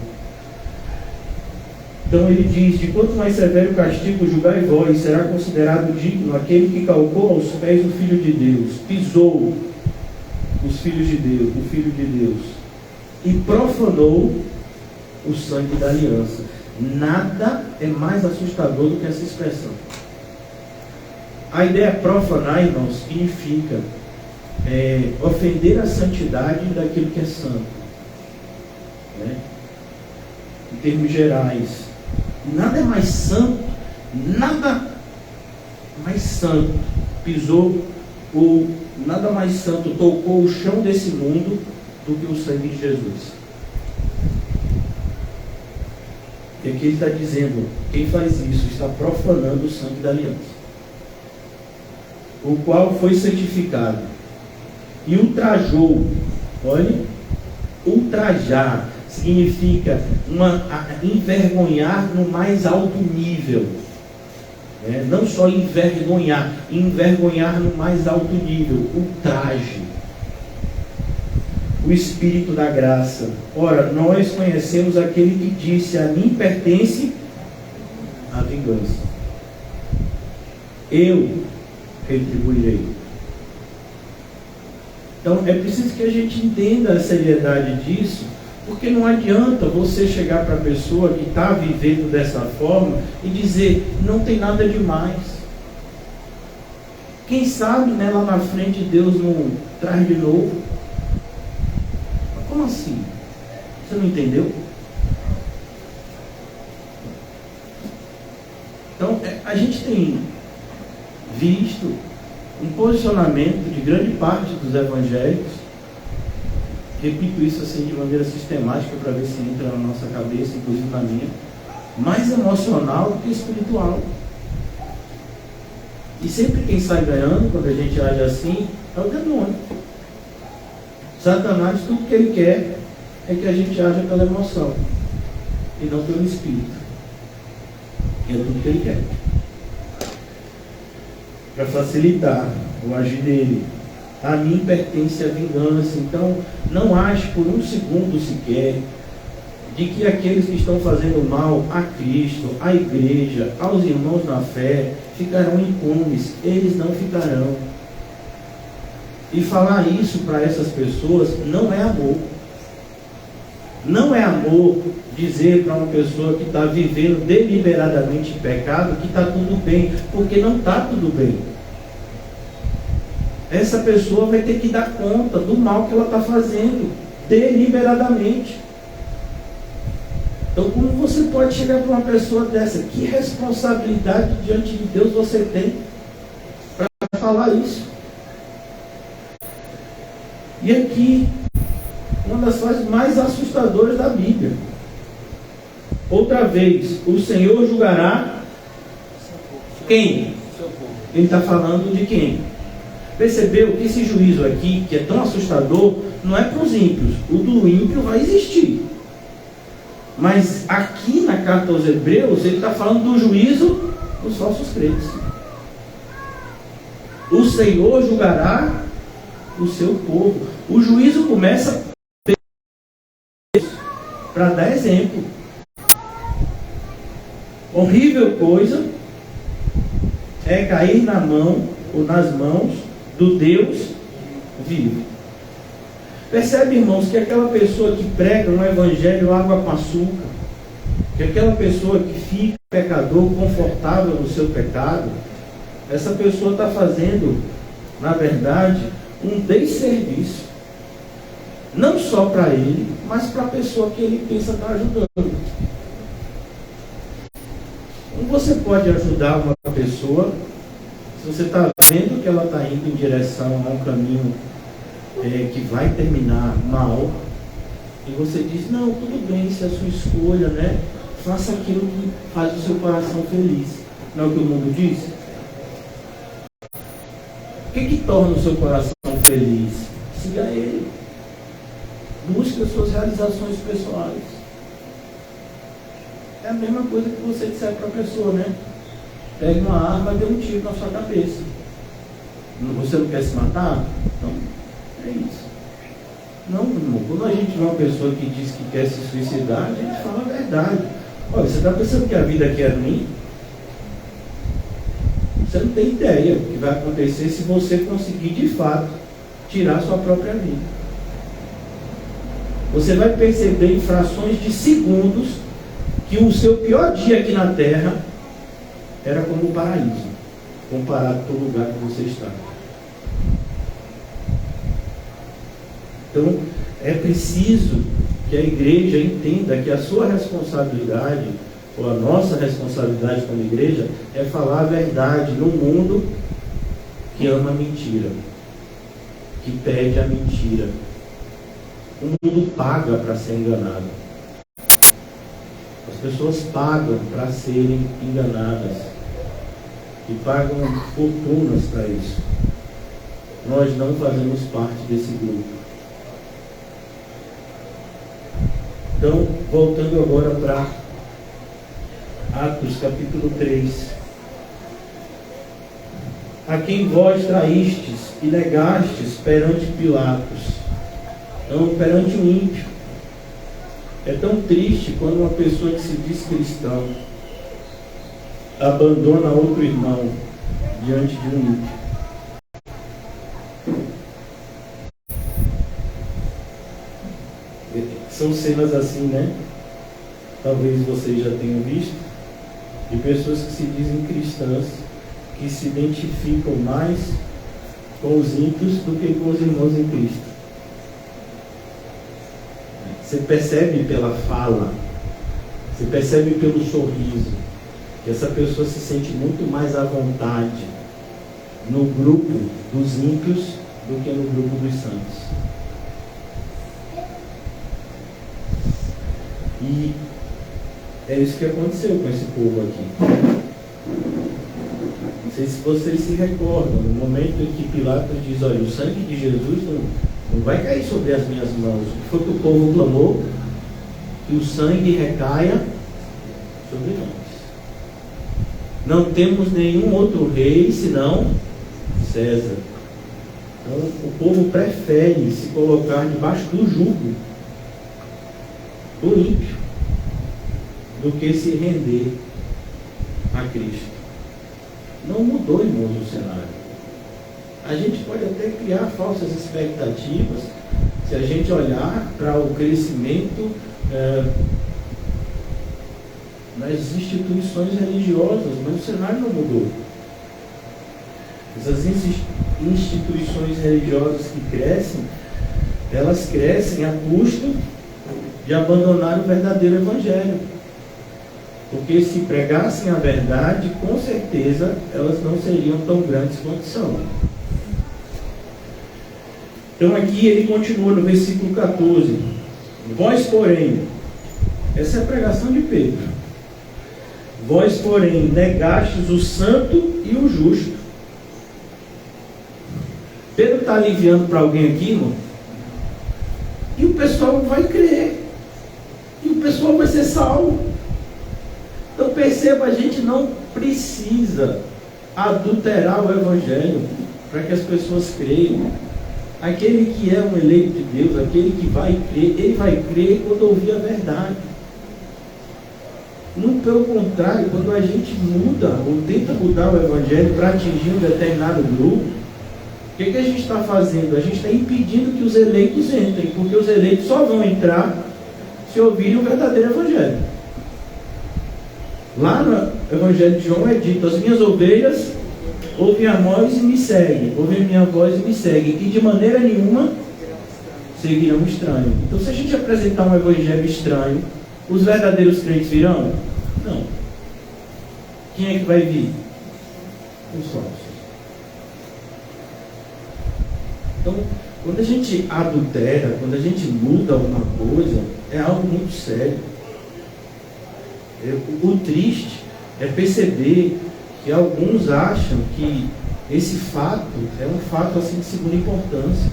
Então ele diz, de quanto mais severo o castigo julgai vós, será considerado digno aquele que calcou aos pés o Filho de Deus, pisou os filhos de Deus, o Filho de Deus, e profanou o sangue da aliança. Nada é mais assustador do que essa expressão. A ideia profanar, irmãos, significa ofender a santidade daquilo que é santo, né? Em termos gerais, nada é mais santo, nada mais santo pisou ou nada mais santo tocou o chão desse mundo do que o sangue de Jesus. E aqui ele está dizendo, quem faz isso está profanando o sangue da aliança, o qual foi santificado e ultrajou. Olha, ultrajar significa envergonhar no mais alto nível. Não só envergonhar no mais alto nível, ultraje. O Espírito da graça. Ora, nós conhecemos aquele que disse: a mim pertence a vingança. Eu retribuirei. Então é preciso que a gente entenda a seriedade disso, porque não adianta você chegar para a pessoa que está vivendo dessa forma e dizer: não tem nada demais. Quem sabe, lá na frente Deus não traz de novo. Mas como assim? Você não entendeu? Então a gente tem visto um posicionamento de grande parte dos evangélicos, repito isso assim de maneira sistemática para ver se entra na nossa cabeça, inclusive na minha, mais emocional do que espiritual. E sempre quem sai ganhando quando a gente age assim é o demônio. Satanás, tudo que ele quer é que a gente haja pela emoção e não pelo espírito. É tudo que ele quer. Para facilitar o agir dele. A mim pertence a vingança. Então, não ache por um segundo sequer de que aqueles que estão fazendo mal a Cristo, à igreja, aos irmãos na fé, ficarão impunes. Eles não ficarão. E falar isso para essas pessoas não é amor. Não é amor dizer para uma pessoa que está vivendo deliberadamente em pecado que está tudo bem, porque não está tudo bem. Essa pessoa vai ter que dar conta do mal que ela está fazendo, deliberadamente. Então, como você pode chegar para uma pessoa dessa? Que responsabilidade diante de Deus você tem para falar isso? E aqui, uma das frases mais assustadoras da Bíblia. Outra vez, o Senhor julgará quem? Ele está falando de quem? Percebeu que esse juízo aqui, que é tão assustador, não é para os ímpios. O do ímpio vai existir. Mas aqui na carta aos Hebreus, ele está falando do juízo dos falsos crentes. O Senhor julgará o seu povo. O juízo começa para dar exemplo. Horrível coisa é cair na mão ou nas mãos do Deus vivo. Percebe, irmãos, que aquela pessoa que prega um evangelho água com açúcar, que aquela pessoa que fica pecador confortável no seu pecado, essa pessoa está fazendo, na verdade, um desserviço. Não só para ele, mas para a pessoa que ele pensa estar ajudando. Como você pode ajudar uma pessoa se você está vendo que ela está indo em direção a um caminho que vai terminar mal, e você diz: não, tudo bem, se é a sua escolha, faça aquilo que faz o seu coração feliz. Não é o que o mundo diz? O que torna o seu coração feliz? Siga ele. Busque as suas realizações pessoais. É a mesma coisa que você disser para a pessoa, Pegue uma arma e dê um tiro na sua cabeça. Você não quer se matar? Então, é isso. Não, irmão, quando a gente vê uma pessoa que diz que quer se suicidar, a gente fala a verdade. Olha, você está pensando que a vida aqui é ruim? Você não tem ideia do que vai acontecer se você conseguir, de fato, tirar a sua própria vida. Você vai perceber em frações de segundos que o seu pior dia aqui na Terra era como o paraíso, comparado com o lugar que você está. Então, é preciso que a igreja entenda que a sua responsabilidade, ou a nossa responsabilidade como igreja, é falar a verdade num mundo que ama a mentira, que pede a mentira. O mundo paga para ser enganado. As pessoas pagam para serem enganadas. E pagam fortunas para isso. Nós não fazemos parte desse grupo. Então, voltando agora para Atos capítulo 3. a quem vós traístes e negastes perante Pilatos. Então, perante o ímpio. É tão triste quando uma pessoa que se diz cristão abandona outro irmão diante de um ímpio. São cenas assim, né? Talvez vocês já tenham visto, de pessoas que se dizem cristãs, que se identificam mais com os ímpios do que com os irmãos em Cristo. Você percebe pela fala, você percebe pelo sorriso, que essa pessoa se sente muito mais à vontade no grupo dos ímpios do que no grupo dos santos. E é isso que aconteceu com esse povo aqui. Não sei se vocês se recordam, no momento em que Pilatos diz: olha, o sangue de Jesus não vai cair sobre as minhas mãos. O que foi que o povo clamou? Que o sangue recaia sobre nós. Não temos nenhum outro rei senão César. Então o povo prefere se colocar debaixo do jugo do ímpio do que se render a Cristo. Não mudou, irmãos, o cenário. A gente pode até criar falsas expectativas se a gente olhar para o crescimento nas instituições religiosas, mas o cenário não mudou. Essas instituições religiosas que crescem, elas crescem a custo de abandonar o verdadeiro evangelho. Porque se pregassem a verdade, com certeza elas não seriam tão grandes quanto são. Então aqui ele continua no versículo 14. Vós, porém, essa é a pregação de Pedro. Vós, porém, negastes o santo e o justo. Pedro está aliviando para alguém aqui, irmão. E o pessoal vai crer. E o pessoal vai ser salvo. Então perceba, a gente não precisa adulterar o evangelho para que as pessoas creiam. Aquele que é um eleito de Deus, aquele que vai crer, ele vai crer quando ouvir a verdade. Não, pelo contrário, quando a gente muda ou tenta mudar o evangelho para atingir um determinado grupo, o que a gente está fazendo? A gente está impedindo que os eleitos entrem, porque os eleitos só vão entrar se ouvirem o verdadeiro evangelho. Lá no evangelho de João é dito: as minhas ovelhas ouvem a voz e me seguem, ouvem a minha voz e me seguem, e de maneira nenhuma seguirão o estranho. Então, se a gente apresentar um evangelho estranho, os verdadeiros crentes virão? Não. Quem é que vai vir? Os falsos. Então, quando a gente adultera, quando a gente muda alguma coisa, é algo muito sério. O triste é perceber que alguns acham que esse fato é um fato assim de segunda importância.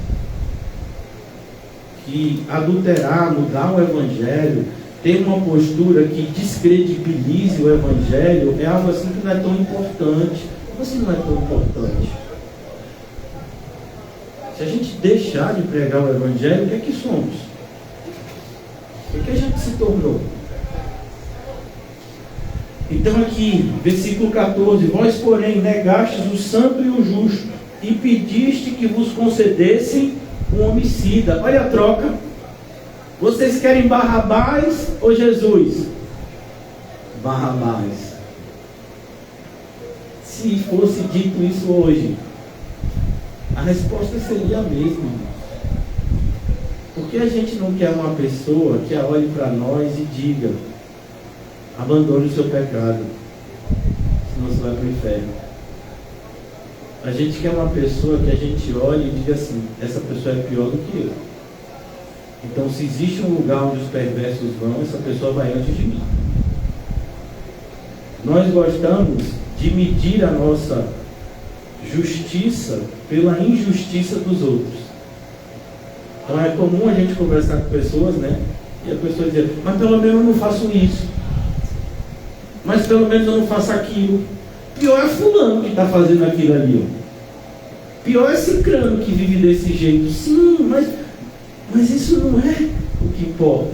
Que adulterar, mudar o evangelho, ter uma postura que descredibilize o evangelho é algo assim que não é tão importante. Como assim não é tão importante? Se a gente deixar de pregar o evangelho, o que é que somos? O que a gente se tornou? Então aqui, versículo 14: vós, porém, negastes o santo e o justo, e pediste que vos concedessem um homicida. Olha a troca. Vocês querem Barrabás ou Jesus? Barrabás. Se fosse dito isso hoje, a resposta seria a mesma. Por que a gente não quer uma pessoa que olhe para nós e diga: abandone o seu pecado, senão você vai para o inferno? A gente quer uma pessoa que a gente olhe e diga assim: essa pessoa é pior do que eu. Então, se existe um lugar onde os perversos vão, essa pessoa vai antes de mim. Nós gostamos de medir a nossa justiça pela injustiça dos outros. Então é comum a gente conversar com pessoas, né? E a pessoa dizer: mas pelo menos eu não faço isso, mas pelo menos eu não faço aquilo. Pior é fulano que está fazendo aquilo ali, ó. Pior é Cicrano que vive desse jeito. Sim, mas isso não é o que importa.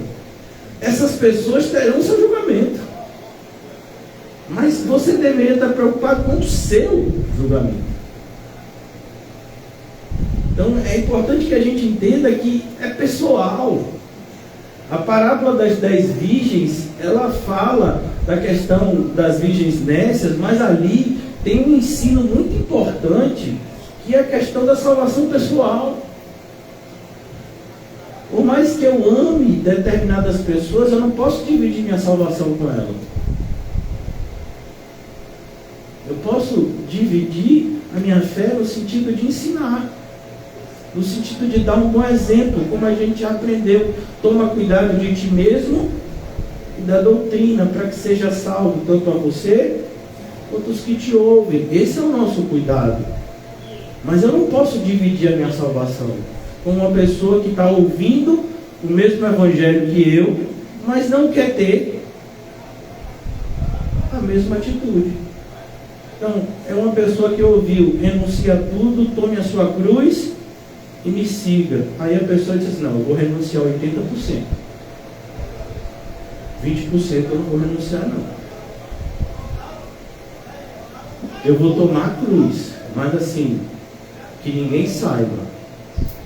Essas pessoas terão seu julgamento. Mas você deveria estar preocupado com o seu julgamento. Então é importante que a gente entenda que é pessoal. A parábola das 10 virgens, ela fala da questão das virgens nécias, mas ali tem um ensino muito importante, que é a questão da salvação pessoal. Por mais que eu ame determinadas pessoas, eu não posso dividir minha salvação com elas. Eu posso dividir a minha fé no sentido de ensinar, no sentido de dar um bom exemplo, como a gente já aprendeu. Toma cuidado de ti mesmo e da doutrina, para que seja salvo tanto a você quanto os que te ouvem. Esse é o nosso cuidado. Mas eu não posso dividir a minha salvação com uma pessoa que está ouvindo o mesmo evangelho que eu, mas não quer ter a mesma atitude. Então, é uma pessoa que ouviu: renuncia a tudo, tome a sua cruz e me siga. Aí a pessoa diz assim: não, eu vou renunciar 80%. 20% eu não vou renunciar, não. Eu vou tomar a cruz, mas assim, que ninguém saiba.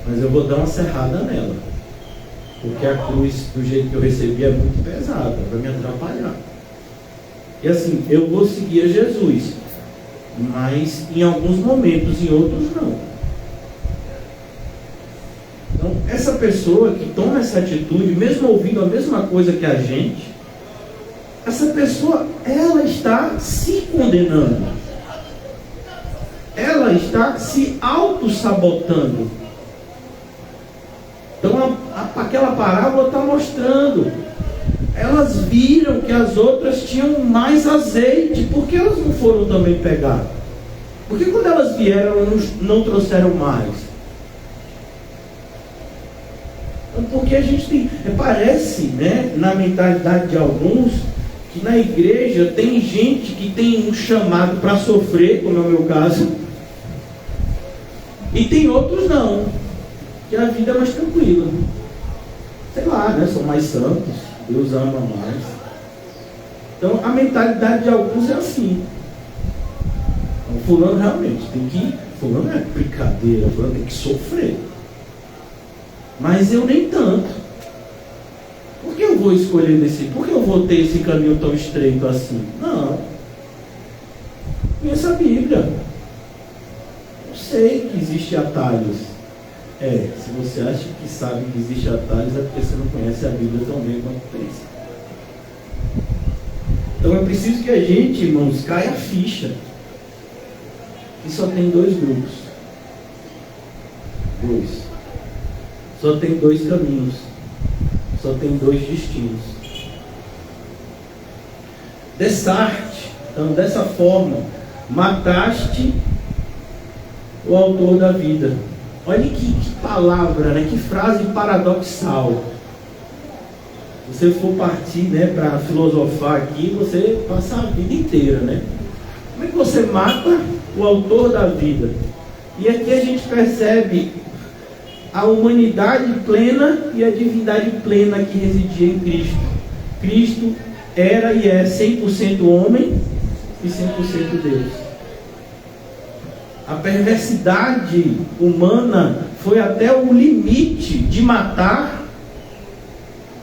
Mas eu vou dar uma serrada nela. Porque a cruz, do jeito que eu recebi, é muito pesada, vai me atrapalhar. E assim, eu vou seguir a Jesus, mas em alguns momentos, em outros não. Então, essa pessoa que toma essa atitude, mesmo ouvindo a mesma coisa que a gente, essa pessoa, ela está se condenando. Ela está se auto-sabotando. Então, aquela parábola está mostrando. Elas viram que as outras tinham mais azeite. Por que elas não foram também pegar? Porque quando elas vieram, elas não trouxeram mais? Então, porque a gente tem... Parece, né, na mentalidade de alguns, que na igreja tem gente que tem um chamado para sofrer, como é o meu caso, e tem outros não, que a vida é mais tranquila. Sei lá, né? São mais santos, Deus ama mais. Então a mentalidade de alguns é assim. Então, fulano realmente tem que... Fulano é brincadeira, fulano tem que sofrer. Mas eu nem tanto. Por que eu vou escolher desse? Por que eu vou ter esse caminho tão estreito assim? Não. Conheço a Bíblia. Eu sei que existem atalhos. Se você acha que sabe que existe atalhos, é porque você não conhece a Bíblia tão bem quanto pensa. Então é preciso que a gente, irmãos, caia a ficha. E só tem 2 grupos. 2. Só tem 2 caminhos. Só tem 2 destinos. Dessarte. Então, dessa forma, mataste o autor da vida. Olha que palavra, né? Que frase paradoxal. Se você for partir, né, para filosofar aqui, você passa a vida inteira, né? Como é que você mata o autor da vida? E aqui a gente percebe a humanidade plena e a divindade plena que residia em Cristo. Cristo era e é 100% homem e 100% Deus. A perversidade humana foi até o limite de matar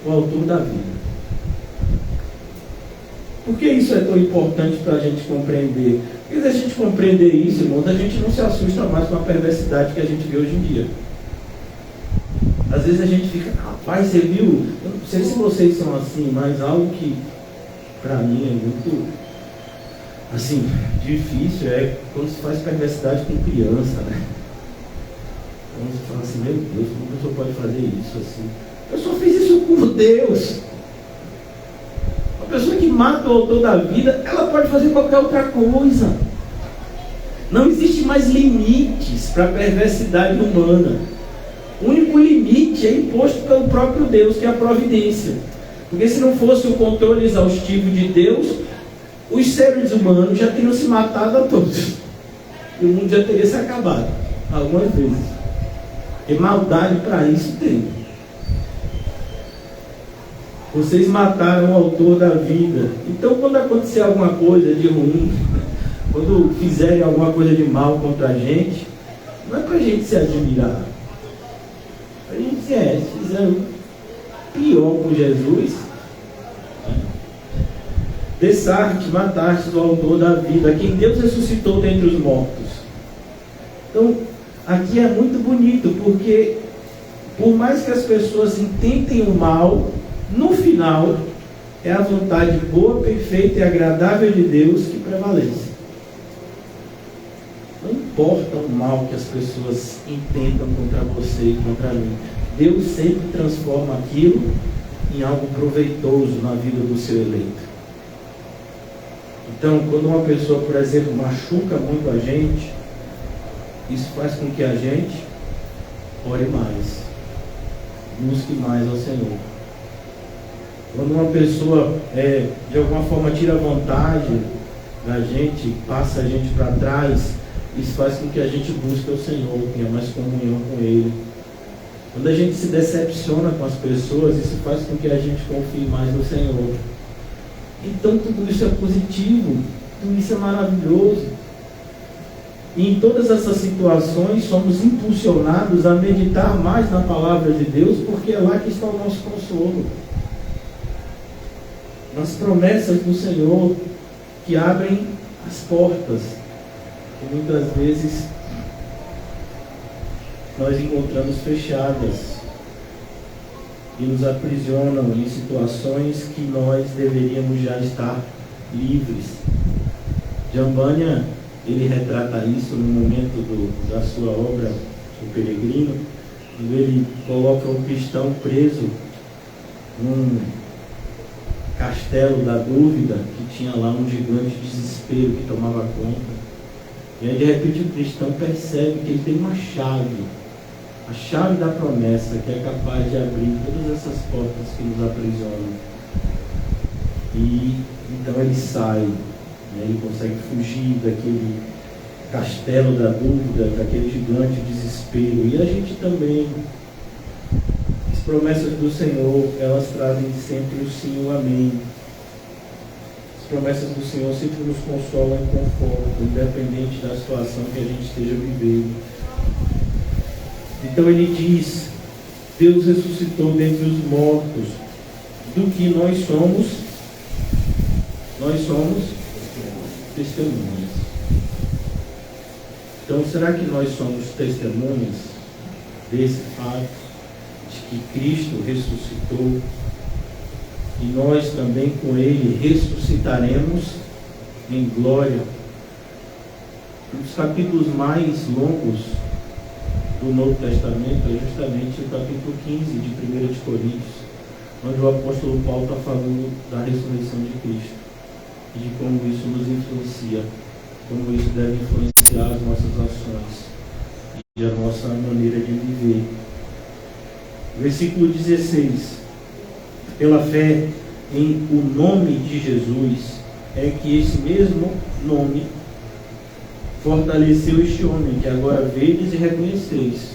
o autor da vida. Por que isso é tão importante para a gente compreender? Porque se a gente compreender isso, irmãos, a gente não se assusta mais com a perversidade que a gente vê hoje em dia. Às vezes a gente fica: rapaz, você viu? Eu não sei se vocês são assim, mas algo que para mim é muito... assim, difícil é quando se faz perversidade com criança, né? Quando você fala assim: meu Deus, como a pessoa pode fazer isso assim? A pessoa fez isso com Deus. A pessoa que mata o autor da vida, ela pode fazer qualquer outra coisa. Não existe mais limites para a perversidade humana. O único limite é imposto pelo próprio Deus, que é a providência. Porque se não fosse o controle exaustivo de Deus, os seres humanos já teriam se matado a todos. E o mundo já teria se acabado. Algumas vezes. E maldade para isso tem. Vocês mataram o autor da vida. Então, quando acontecer alguma coisa de ruim, quando fizerem alguma coisa de mal contra a gente, não é para a gente se admirar. A gente dizer, se fizeram pior com Jesus, mataste o autor da vida, quem Deus ressuscitou dentre os mortos. Então, aqui é muito bonito, porque por mais que as pessoas intentem o mal, no final é a vontade boa, perfeita e agradável de Deus que prevalece. Não importa o mal que as pessoas intentam contra você e contra mim, Deus sempre transforma aquilo em algo proveitoso na vida do seu eleito. Então, quando uma pessoa, por exemplo, machuca muito a gente, isso faz com que a gente ore mais, busque mais ao Senhor. Quando uma pessoa, de alguma forma, tira vantagem da gente, passa a gente para trás, isso faz com que a gente busque o Senhor, tenha mais comunhão com Ele. Quando a gente se decepciona com as pessoas, isso faz com que a gente confie mais no Senhor. Então tudo isso é positivo, tudo isso é maravilhoso. E em todas essas situações somos impulsionados a meditar mais na palavra de Deus, porque é lá que está o nosso consolo. Nas promessas do Senhor que abrem as portas, que muitas vezes nós encontramos fechadas e nos aprisionam em situações que nós deveríamos já estar livres. John Bunyan, ele retrata isso no momento da sua obra, O Peregrino, quando ele coloca um cristão preso num castelo da dúvida, que tinha lá um gigante de desespero que tomava conta. E aí de repente o cristão percebe que ele tem uma chave, a chave da promessa, que é capaz de abrir todas essas portas que nos aprisionam. E então ele sai, né? Ele consegue fugir daquele castelo da dúvida, daquele gigante de desespero. E a gente também, as promessas do Senhor, elas trazem sempre o sim e o amém. As promessas do Senhor sempre nos consolam e confortam, independente da situação que a gente esteja vivendo. Então ele diz, Deus ressuscitou dentre os mortos, do que nós somos testemunhas. Então será que nós somos testemunhas desse fato, de que Cristo ressuscitou, e nós também com Ele ressuscitaremos em glória? Um dos capítulos mais longos do Novo Testamento é justamente o capítulo 15 de 1 de Coríntios, onde o apóstolo Paulo está falando da ressurreição de Cristo e de como isso nos influencia, como isso deve influenciar as nossas ações e a nossa maneira de viver. Versículo 16: pela fé em o nome de Jesus é que esse mesmo nome fortaleceu este homem, que agora vedes e reconheceis.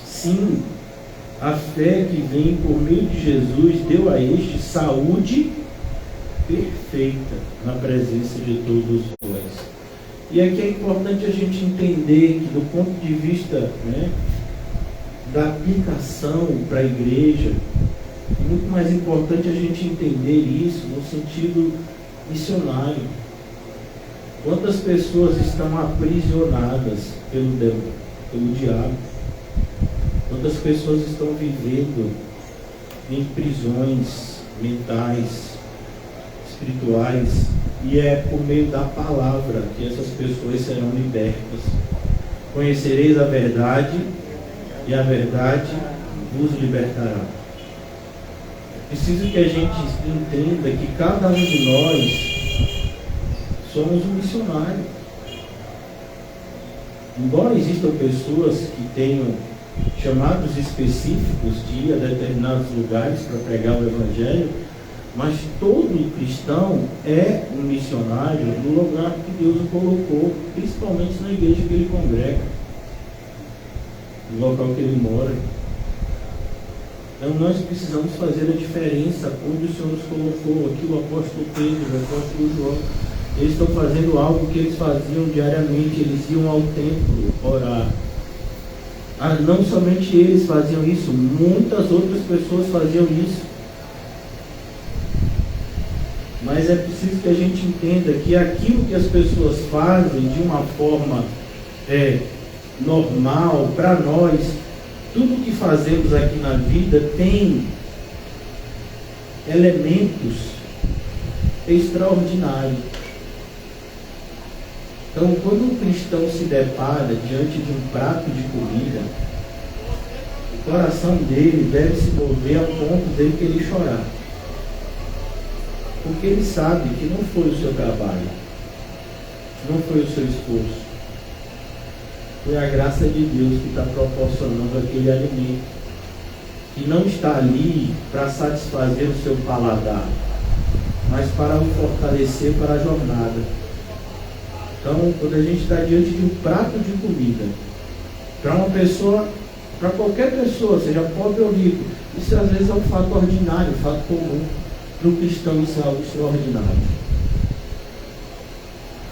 Sim, a fé que vem por meio de Jesus deu a este saúde perfeita na presença de todos vós. E aqui é importante a gente entender que, do ponto de vista, né, da aplicação para a igreja, é muito mais importante a gente entender isso no sentido missionário. Quantas pessoas estão aprisionadas pelo diabo? Quantas pessoas estão vivendo em prisões mentais, espirituais? E é por meio da palavra que essas pessoas serão libertas. Conhecereis a verdade, e a verdade vos libertará. Preciso que a gente entenda que cada um de nós somos um missionário. Embora existam pessoas que tenham chamados específicos de ir a determinados lugares para pregar o Evangelho, Mas todo cristão é um missionário no lugar que Deus o colocou, principalmente na igreja que ele congrega, no local que ele mora. Então nós precisamos fazer a diferença onde o Senhor nos colocou. Aqui o apóstolo Pedro, o apóstolo João, eles estão fazendo algo que eles faziam diariamente. Eles iam ao templo orar. Não somente eles faziam isso, muitas outras pessoas faziam isso. Mas é preciso que a gente entenda que aquilo que as pessoas fazem de uma forma normal, para nós, tudo que fazemos aqui na vida tem elementos extraordinários. Então, quando um cristão se depara diante de um prato de comida, o coração dele deve se mover ao ponto dele querer chorar. Porque ele sabe que não foi o seu trabalho, não foi o seu esforço. Foi a graça de Deus que está proporcionando aquele alimento, que não está ali para satisfazer o seu paladar, mas para o fortalecer para a jornada. Então, quando a gente está diante de um prato de comida, para uma pessoa, para qualquer pessoa, seja pobre ou rico, isso às vezes é um fato ordinário, um fato comum. Para o cristão isso é algo extraordinário.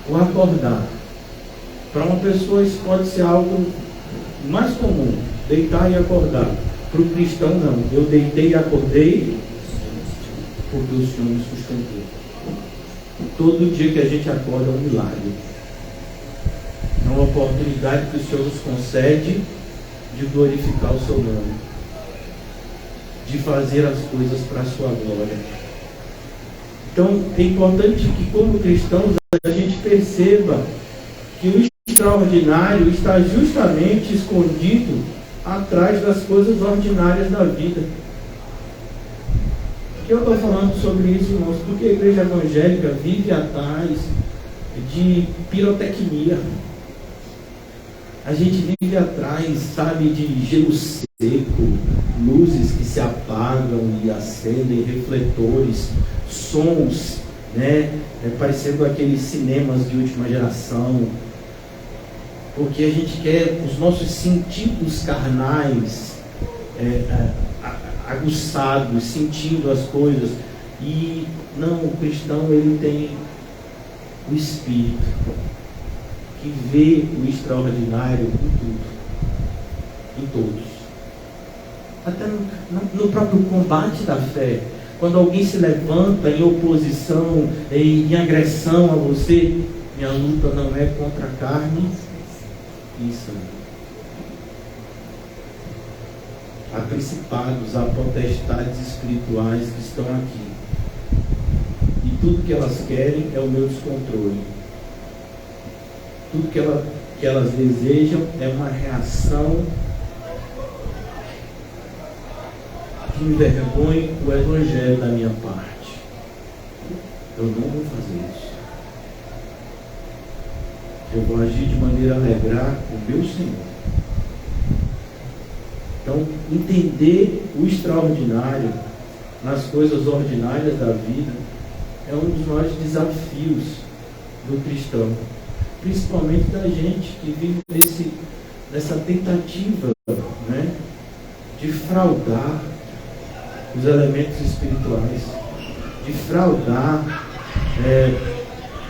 O acordar. Para uma pessoa isso pode ser algo mais comum, deitar e acordar. Para o cristão não. Eu deitei e acordei porque o Senhor me sustentou. Todo dia que a gente acorda é um milagre. É uma oportunidade que o Senhor nos concede de glorificar o seu nome, de fazer as coisas para a sua glória. Então é importante que, como cristãos, a gente perceba que o extraordinário está justamente escondido atrás das coisas ordinárias da vida. Por que eu estou falando sobre isso, irmãos? Porque a igreja evangélica vive atrás de pirotecnia. A gente vive atrás, sabe, de gelo seco, luzes que se apagam e acendem, refletores, sons, parecendo aqueles cinemas de última geração. Porque a gente quer os nossos sentidos carnais aguçados, sentindo as coisas. E não, o cristão, ele tem o Espírito, que vê o extraordinário em tudo, em todos. Até no próprio combate da fé. Quando alguém se levanta em oposição, em agressão a você, minha luta não é contra a carne e sangue. Há principados, há potestades espirituais que estão aqui. E tudo que elas querem é o meu descontrole. Tudo que elas desejam é uma reação que envergonhe o Evangelho da minha parte. Eu não vou fazer isso. Eu vou agir de maneira a alegrar o meu Senhor. Então, entender o extraordinário nas coisas ordinárias da vida é um dos maiores desafios do cristão. Principalmente da gente que vive nessa tentativa, de fraudar os elementos espirituais, de fraudar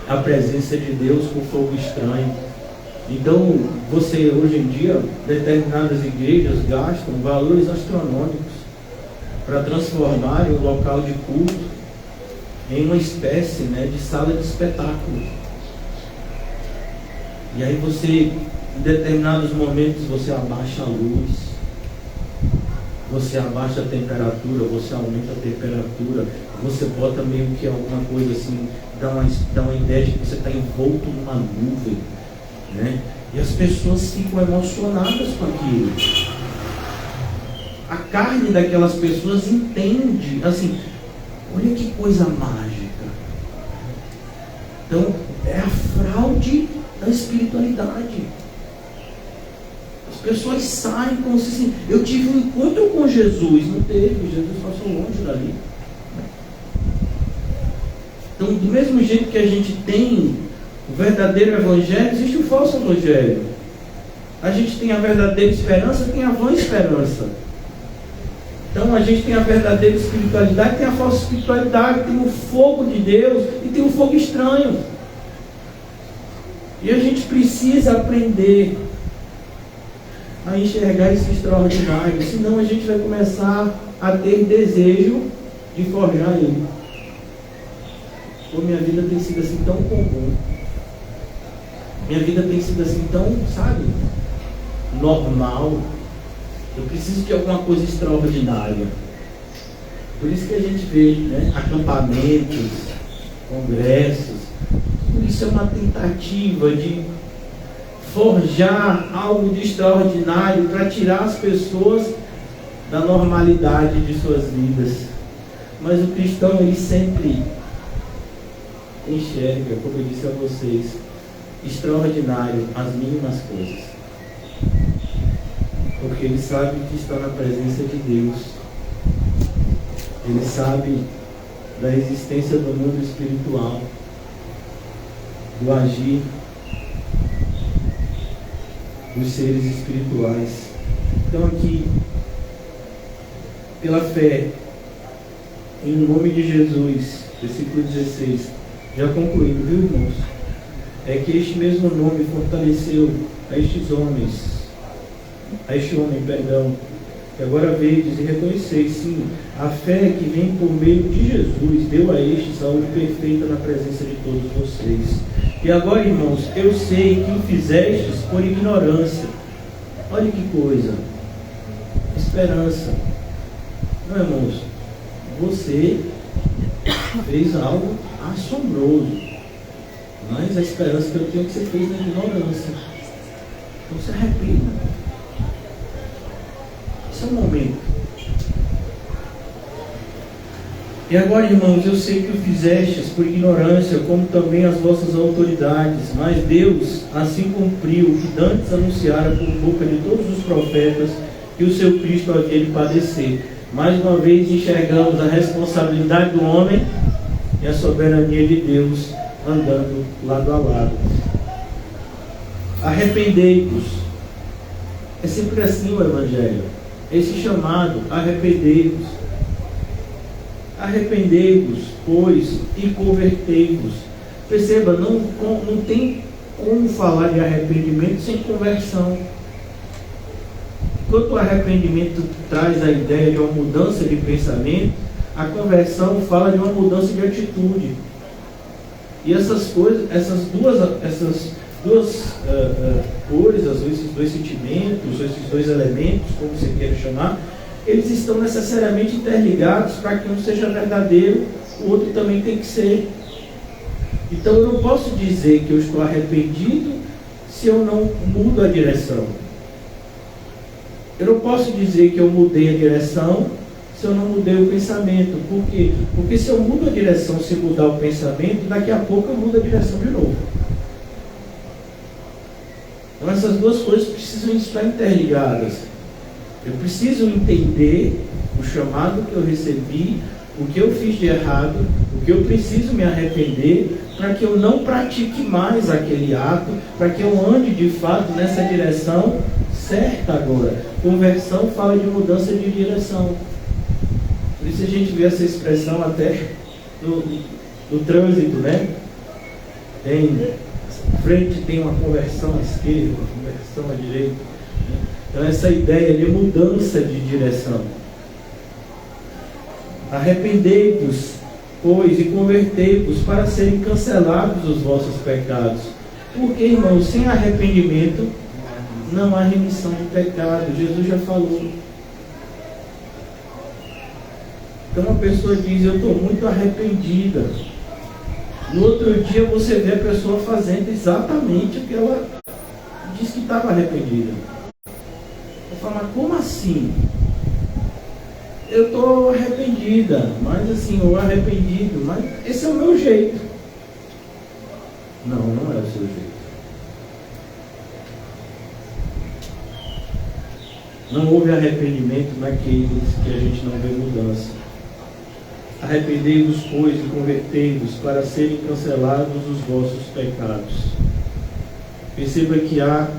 a presença de Deus com fogo estranho. Então, você hoje em dia, determinadas igrejas gastam valores astronômicos para transformar um local de culto em uma espécie de sala de espetáculo. E aí você, em determinados momentos, você abaixa a luz, você abaixa a temperatura, você aumenta a temperatura, você bota meio que alguma coisa assim, dá uma ideia de que você está envolto numa nuvem, E as pessoas ficam emocionadas com aquilo. A carne daquelas pessoas entende, assim, olha que coisa mágica. Então, é a fraude da espiritualidade. As pessoas saem como se assim, eu tive um encontro com Jesus. Não teve, Jesus passou longe dali. Então, do mesmo jeito que a gente tem o verdadeiro evangelho, existe o falso evangelho. A gente tem a verdadeira esperança, tem a vã esperança. Então a gente tem a verdadeira espiritualidade, tem a falsa espiritualidade, tem o fogo de Deus e tem o fogo estranho. E a gente precisa aprender a enxergar esse extraordinário, senão a gente vai começar a ter desejo de forjar ele. Pô, minha vida tem sido assim tão comum. Minha vida tem sido assim tão, sabe, normal. Eu preciso de alguma coisa extraordinária. Por isso que a gente vê, né, acampamentos, congressos. Tudo isso é uma tentativa de forjar algo de extraordinário para tirar as pessoas da normalidade de suas vidas. Mas o cristão, ele sempre enxerga, como eu disse a vocês, extraordinário as mínimas coisas. Porque ele sabe que está na presença de Deus. Ele sabe da existência do mundo espiritual, do agir dos seres espirituais. Então aqui, pela fé, em nome de Jesus, versículo 16, já concluindo, viu, irmãos? É que este mesmo nome fortaleceu a este homem, que agora vedes e reconheceis, sim, a fé que vem por meio de Jesus, deu a este saúde perfeita na presença de todos vocês. E agora, irmãos, eu sei que o fizestes por ignorância. Olha que coisa, esperança. Não, irmãos, você fez algo assombroso, mas a esperança que eu tenho é que você fez na ignorância. Então se arrependa. Esse é o momento. E agora, irmãos, eu sei que o fizestes por ignorância, como também as vossas autoridades, mas Deus assim cumpriu o que dantes anunciara por boca de todos os profetas que o seu Cristo havia de padecer. Mais uma vez enxergamos a responsabilidade do homem e a soberania de Deus andando lado a lado. Arrependei-vos. É sempre assim o Evangelho. Esse chamado, arrependei-vos. Arrependei-vos, pois, e convertei-vos. Perceba, não tem como falar de arrependimento sem conversão. Enquanto o arrependimento traz a ideia de uma mudança de pensamento, a conversão fala de uma mudança de atitude. E essas coisas, essas duas coisas, esses dois sentimentos, esses dois elementos, como você queira chamar, eles estão necessariamente interligados. Para que um seja verdadeiro, o outro também tem que ser. Então eu não posso dizer que eu estou arrependido se eu não mudo a direção. Eu não posso dizer que eu mudei a direção se eu não mudei o pensamento. Por quê? Porque se eu mudo a direção sem mudar o pensamento, daqui a pouco eu mudo a direção de novo. Então essas duas coisas precisam estar interligadas. Eu preciso entender o chamado que eu recebi, o que eu fiz de errado, o que eu preciso me arrepender, para que eu não pratique mais aquele ato, para que eu ande de fato nessa direção certa agora. Conversão fala de mudança de direção. Por isso a gente vê essa expressão até no trânsito, né? Frente tem uma conversão à esquerda, uma conversão à direita. Então essa ideia de mudança de direção. Arrependei-vos, pois, e convertei-vos para serem cancelados os vossos pecados. Porque, irmãos, sem arrependimento não há remissão de pecado. Jesus já falou. Então a pessoa diz: eu estou muito arrependida. No outro dia você vê a pessoa fazendo exatamente o que ela disse que estava arrependida. Eu falo: mas como assim? Eu estou arrependida, mas assim, ou arrependido, mas esse é o meu jeito. Não, não é o seu jeito. Não houve arrependimento naqueles que a gente não vê mudança. Arrependei-vos, pois, e convertei-vos, para serem cancelados os vossos pecados. Perceba que há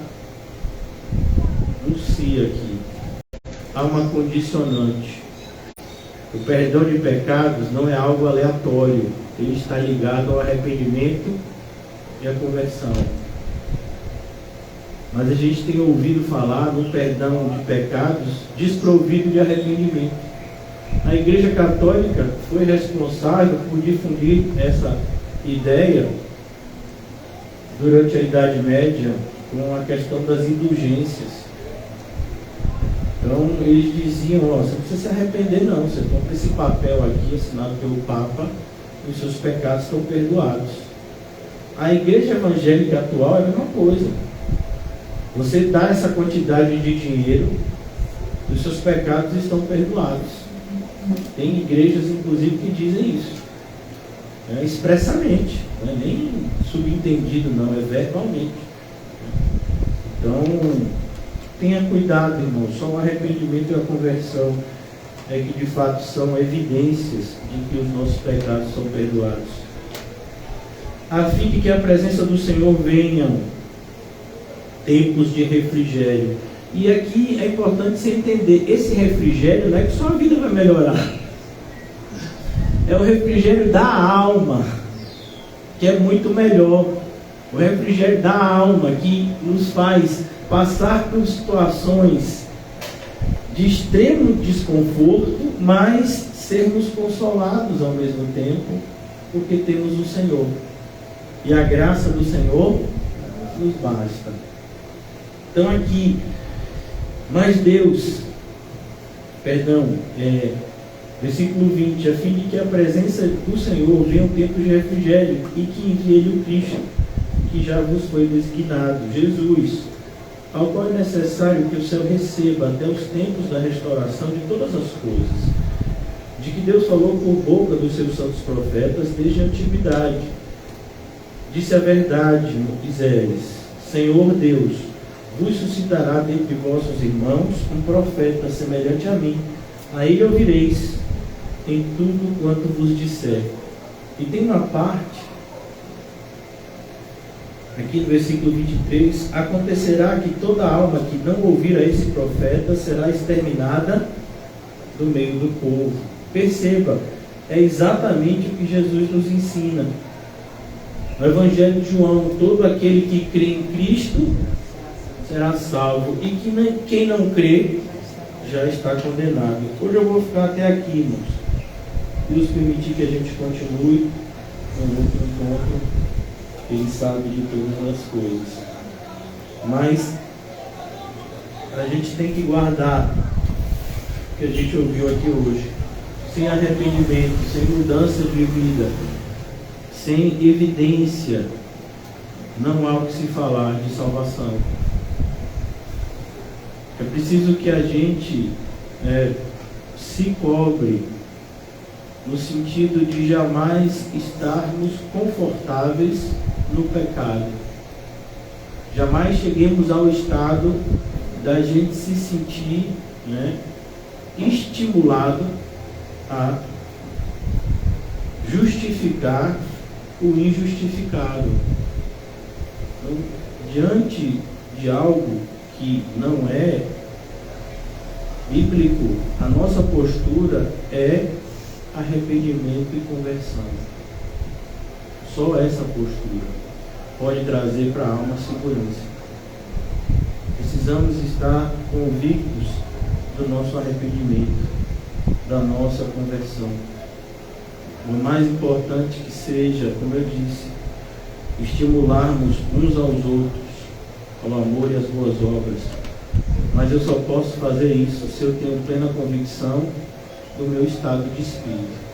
um se aqui. Há uma condicionante. O perdão de pecados não é algo aleatório. Ele está ligado ao arrependimento e à conversão. Mas a gente tem ouvido falar no perdão de pecados desprovido de arrependimento. A Igreja Católica foi responsável por difundir essa ideia durante a Idade Média com a questão das indulgências. Então eles diziam, você não precisa se arrepender não, você compra esse papel aqui assinado pelo Papa e os seus pecados estão perdoados. A Igreja Evangélica atual é a mesma coisa. Você dá essa quantidade de dinheiro e os seus pecados estão perdoados. Tem igrejas, inclusive, que dizem isso, expressamente, não é nem subentendido, não, é verbalmente. Então, tenha cuidado, irmão. Só o arrependimento e a conversão é que, de fato, são evidências de que os nossos pecados são perdoados. A fim de que a presença do Senhor venham tempos de refrigério. E aqui é importante você entender, esse refrigério não é que só a vida vai melhorar. É o refrigério da alma, que é muito melhor. O refrigério da alma, que nos faz passar por situações de extremo desconforto, mas sermos consolados ao mesmo tempo, porque temos o Senhor. E a graça do Senhor nos basta. Então aqui, mas Deus, versículo 20, a fim de que a presença do Senhor venha um tempo de refrigério e que envie-lhe o Cristo, que já vos foi designado, Jesus, ao qual é necessário que o céu receba até os tempos da restauração de todas as coisas, de que Deus falou por boca dos seus santos profetas desde a antiguidade. Disse a verdade, Isaías, Senhor Deus, vos suscitará dentre vossos irmãos um profeta semelhante a mim. A ele ouvireis em tudo quanto vos disser. E tem uma parte, aqui no versículo 23, acontecerá que toda alma que não ouvir a esse profeta será exterminada do meio do povo. Perceba, é exatamente o que Jesus nos ensina. No Evangelho de João, todo aquele que crê em Cristo será salvo, e que quem não crê já está condenado. Hoje eu vou ficar até aqui, irmãos. Deus permitir que a gente continue no outro encontro. Ele sabe de todas as coisas. Mas a gente tem que guardar o que a gente ouviu aqui hoje. Sem arrependimento, sem mudança de vida, sem evidência, não há o que se falar de salvação. É preciso que a gente se cobre no sentido de jamais estarmos confortáveis no pecado. Jamais cheguemos ao estado da gente se sentir estimulado a justificar o injustificado. Então, diante de algo que não é bíblico, a nossa postura é arrependimento e conversão. Só essa postura pode trazer para a alma segurança. Precisamos estar convictos do nosso arrependimento, da nossa conversão. O mais importante que seja, como eu disse, estimularmos uns aos outros ao amor e às boas obras. Mas eu só posso fazer isso se eu tenho plena convicção do meu estado de espírito.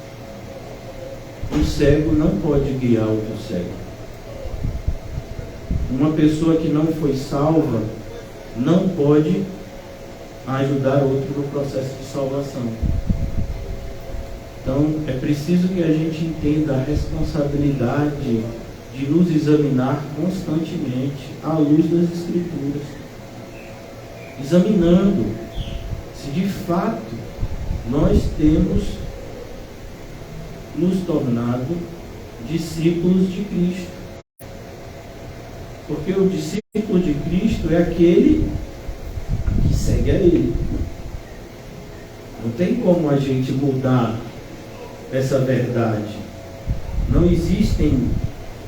Um cego não pode guiar outro cego. Uma pessoa que não foi salva não pode ajudar outro no processo de salvação. Então é preciso que a gente entenda a responsabilidade de nos examinar constantemente à luz das Escrituras, examinando se de fato nós temos nos tornado discípulos de Cristo. Porque o discípulo de Cristo é aquele que segue a Ele. Não tem como a gente mudar essa verdade. Não existem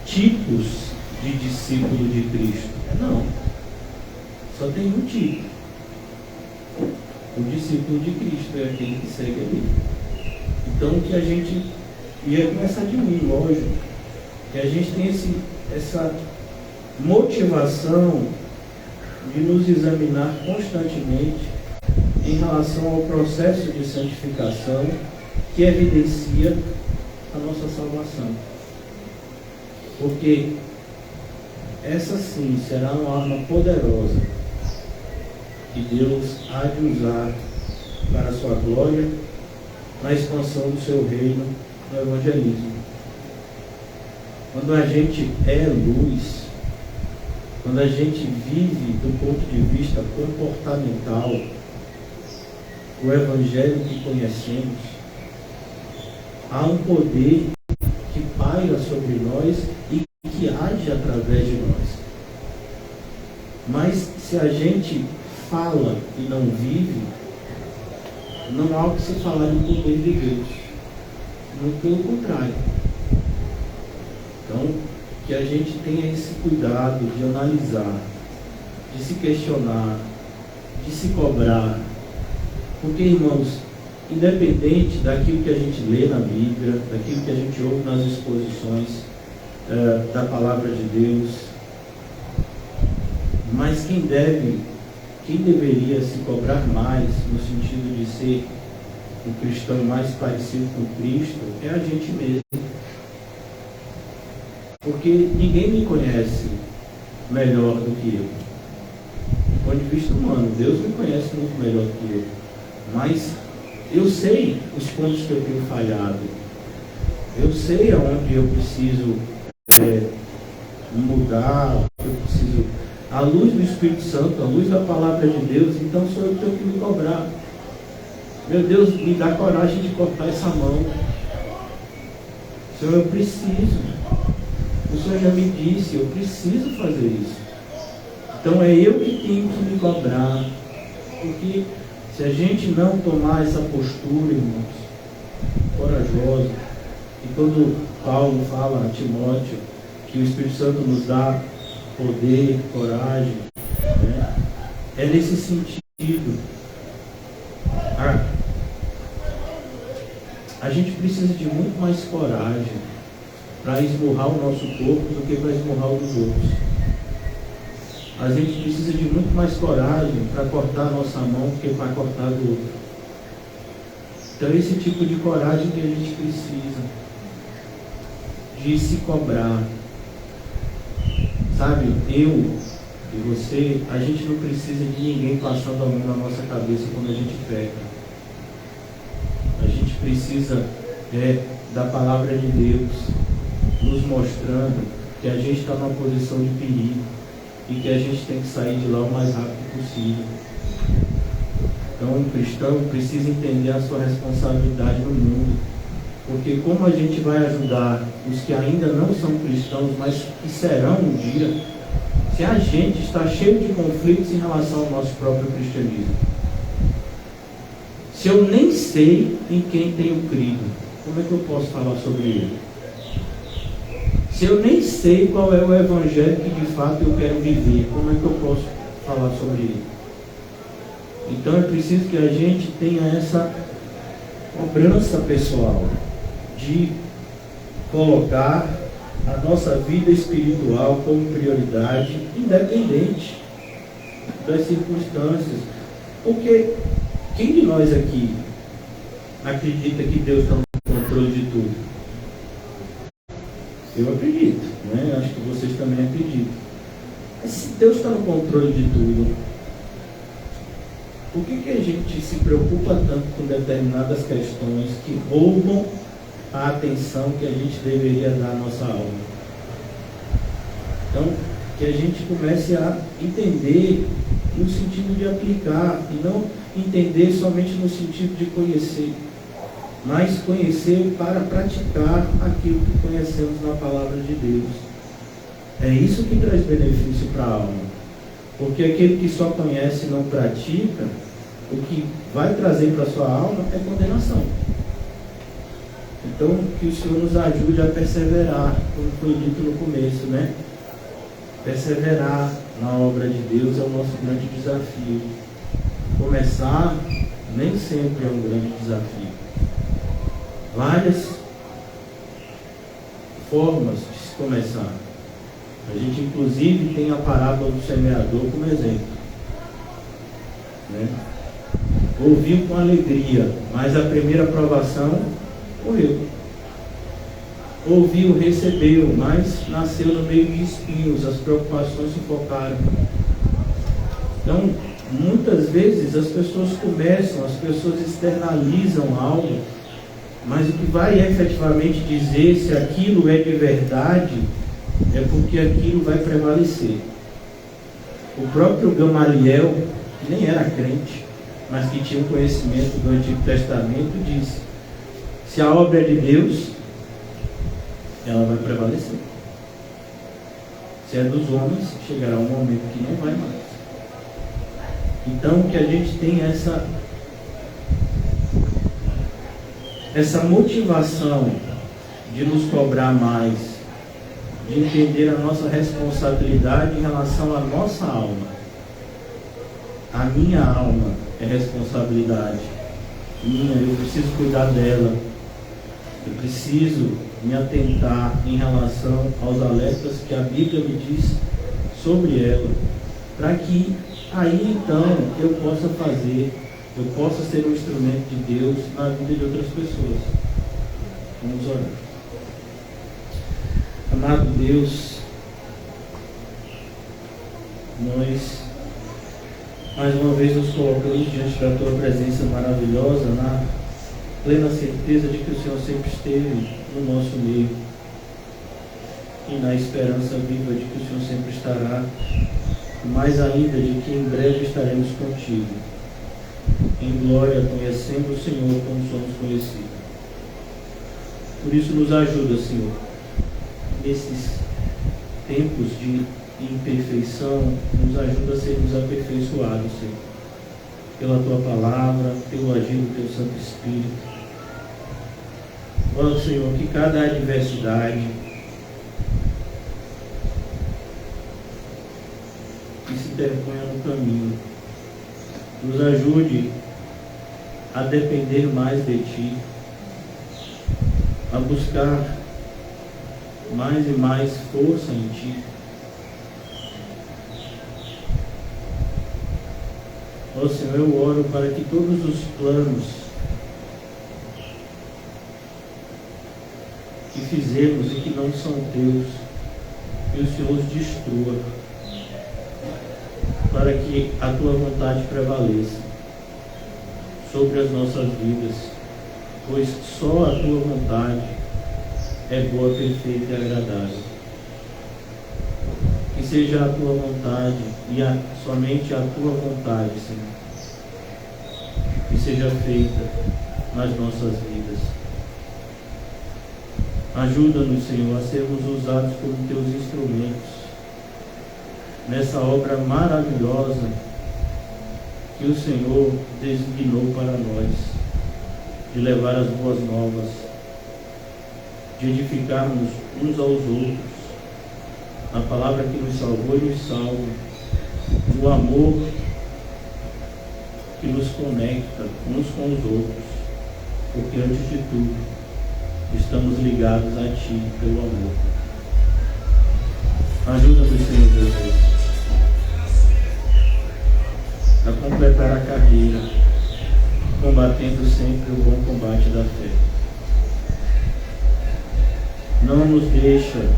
tipos de discípulo de Cristo. Não. Só tem um tipo. O discípulo de Cristo é aquele que segue a Ele. Então que a gente, e é começar de mim, lógico, que a gente tem essa motivação de nos examinar constantemente em relação ao processo de santificação que evidencia a nossa salvação. Porque essa sim será uma arma poderosa que Deus há de usar para a sua glória na expansão do seu reino no evangelismo. Quando a gente é luz, quando a gente vive do ponto de vista comportamental o evangelho que conhecemos, há um poder que paira sobre nós e que age através de nós. Mas se a gente fala e não vive, não há o que se falar do poder de Deus. Muito pelo contrário. Então, que a gente tenha esse cuidado de analisar, de se questionar, de se cobrar. Porque, irmãos, independente daquilo que a gente lê na Bíblia, daquilo que a gente ouve nas exposições da palavra de Deus, mas quem deveria se cobrar mais no sentido de ser um cristão mais parecido com Cristo é a gente mesmo. Porque ninguém me conhece melhor do que eu. Do ponto de vista humano, Deus me conhece muito melhor do que eu. Mas eu sei os pontos que eu tenho falhado. Eu sei aonde eu preciso mudar, eu preciso, à luz do Espírito Santo, à luz da palavra de Deus, então sou eu que tenho que me cobrar. Meu Deus, me dá coragem de cortar essa mão. Senhor, eu preciso. O Senhor já me disse, eu preciso fazer isso. Então é eu que tenho que me cobrar. Porque se a gente não tomar essa postura, irmãos, corajosa, e quando Paulo fala a Timóteo que o Espírito Santo nos dá poder, coragem, né? É nesse sentido. A gente precisa de muito mais coragem para esmurrar o nosso corpo do que para esmurrar o dos outros. A gente precisa de muito mais coragem para cortar a nossa mão do que para cortar do outro. Então é esse tipo de coragem que a gente precisa, de se cobrar. Sabe, eu e você, a gente não precisa de ninguém passando a mão na nossa cabeça quando a gente peca. A gente precisa da palavra de Deus nos mostrando que a gente está numa posição de perigo e que a gente tem que sair de lá o mais rápido possível. Então, um cristão precisa entender a sua responsabilidade no mundo, porque como a gente vai ajudar os que ainda não são cristãos, mas que serão um dia, se a gente está cheio de conflitos em relação ao nosso próprio cristianismo? Se eu nem sei em quem tenho crido, como é que eu posso falar sobre ele? Se eu nem sei qual é o evangelho que de fato eu quero viver, como é que eu posso falar sobre ele? Então é preciso que a gente tenha essa cobrança pessoal de colocar a nossa vida espiritual como prioridade, independente das circunstâncias. Porque quem de nós aqui acredita que Deus está no controle de tudo? Eu acredito, né? Acho que vocês também acreditam. Mas se Deus está no controle de tudo, por que a gente se preocupa tanto com determinadas questões que roubam a atenção que a gente deveria dar à nossa alma? Então, que a gente comece a entender no sentido de aplicar e não entender somente no sentido de conhecer. mas conhecer para praticar aquilo que conhecemos na palavra de Deus. É isso que traz benefício para a alma. Porque aquele que só conhece e não pratica, o que vai trazer para a sua alma é condenação. Então, que o Senhor nos ajude a perseverar, como foi dito no começo, né? Perseverar na obra de Deus é o nosso grande desafio. Começar nem sempre é um grande desafio. Várias formas de se começar. A gente, inclusive, tem a parábola do semeador como exemplo, né? Ouviu com alegria, mas a primeira provação morreu. Ouviu, recebeu, mas nasceu no meio de espinhos, as preocupações sufocaram. Então, muitas vezes as pessoas começam, as pessoas externalizam algo, mas o que vai efetivamente dizer se aquilo é de verdade é porque aquilo vai prevalecer. O próprio Gamaliel, que nem era crente, mas que tinha um conhecimento do Antigo Testamento, disse: se a obra é de Deus, ela vai prevalecer. Se é dos homens, chegará um momento que não vai mais. Então, que a gente tenha essa motivação de nos cobrar mais, de entender a nossa responsabilidade em relação à nossa alma. A minha alma é responsabilidade minha, eu preciso cuidar dela. Eu preciso me atentar em relação aos alertas que a Bíblia me diz sobre ela, para que aí então eu possa fazer, eu possa ser um instrumento de Deus na vida de outras pessoas. Vamos orar. Amado Deus, nós mais uma vez nos colocamos diante da Tua presença maravilhosa, na plena certeza de que o Senhor sempre esteve no nosso meio e na esperança viva de que o Senhor sempre estará, mais ainda de que em breve estaremos contigo, em glória, conhecendo o Senhor como somos conhecidos. Por isso nos ajuda, Senhor, nesses tempos de imperfeição, nos ajuda a sermos aperfeiçoados, Senhor, pela Tua palavra, pelo agir do Teu Santo Espírito. Ó Senhor, que cada adversidade que se interponha no caminho nos ajude a depender mais de Ti, a buscar mais e mais força em Ti. Ó Senhor, eu oro para que todos os planos que fizemos e que não são Teus, que o Senhor os destrua, para que a Tua vontade prevaleça sobre as nossas vidas, pois só a Tua vontade é boa, perfeita e agradável. Que seja a Tua vontade e somente a Tua vontade, Senhor, que seja feita nas nossas vidas. Ajuda-nos, Senhor, a sermos usados como Teus instrumentos nessa obra maravilhosa que o Senhor designou para nós, de levar as boas novas, de edificarmos uns aos outros, a palavra que nos salvou e nos salva, o amor que nos conecta uns com os outros, porque antes de tudo estamos ligados a Ti pelo amor. Ajuda-nos, Senhor Jesus, a completar a carreira, combatendo sempre o bom combate da fé. Não nos deixa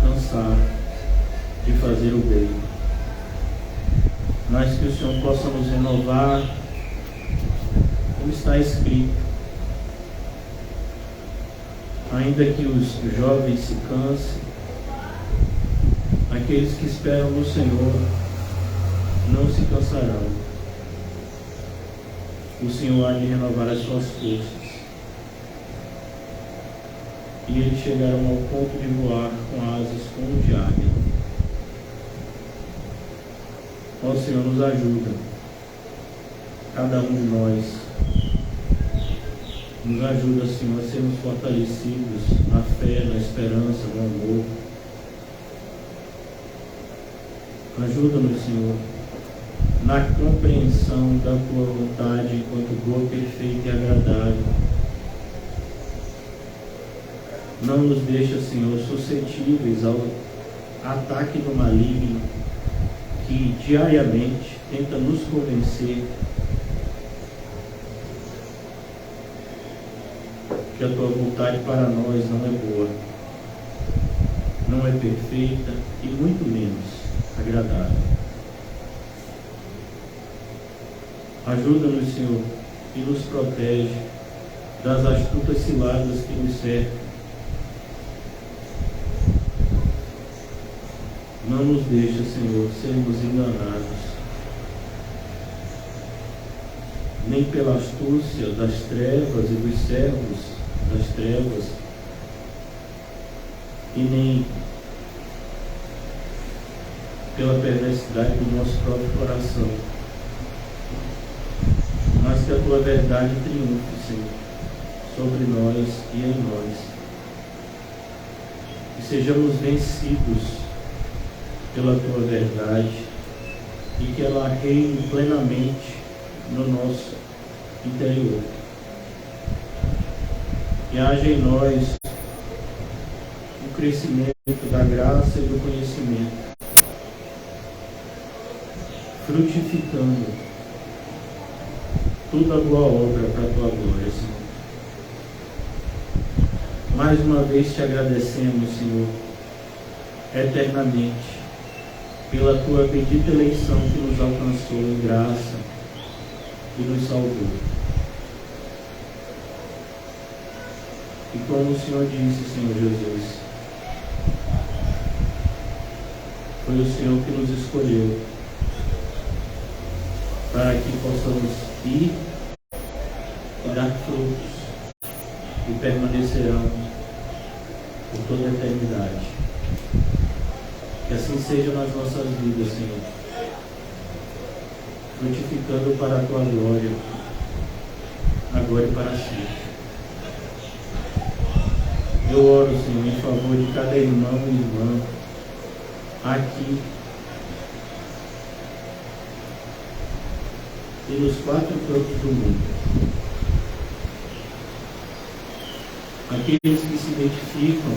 cansar de fazer o bem, mas que o Senhor possa nos renovar, como está escrito: ainda que os jovens se cansem, aqueles que esperam no Senhor não se cansarão. O Senhor há de renovar as suas forças. e eles chegaram ao ponto de voar com asas como de águia. Ó Senhor, nos ajuda, cada um de nós. Nos ajuda, Senhor, a sermos fortalecidos na fé, na esperança, no amor. Ajuda-nos, Senhor, na compreensão da Tua vontade enquanto boa, perfeita e agradável. Não nos deixa, Senhor, suscetíveis ao ataque do maligno que diariamente tenta nos convencer que a Tua vontade para nós não é boa, não é perfeita e muito menos agradável. Ajuda-nos, Senhor, e nos protege das astutas ciladas que nos cercam. Não nos deixa, Senhor, sermos enganados, nem pela astúcia das trevas e dos servos das trevas, e nem pela perversidade do nosso próprio coração, mas que a Tua verdade triunfe, Senhor, sobre nós e em nós, que sejamos vencidos pela Tua verdade e que ela reine plenamente no nosso interior. Que haja em nós o crescimento da graça e do conhecimento, frutificando toda a boa obra para a Tua glória, Senhor. Mais uma vez te agradecemos, Senhor, eternamente, pela Tua bendita eleição que nos alcançou em graça e nos salvou. E como o Senhor disse, Senhor Jesus, foi o Senhor que nos escolheu para que possamos ir e dar frutos e permanecerão por toda a eternidade. Que assim seja nas nossas vidas, Senhor, frutificando para a Tua glória, agora e para sempre. Eu oro, Senhor, em favor de cada irmão e irmã aqui e nos 4 cantos do mundo. Aqueles que se identificam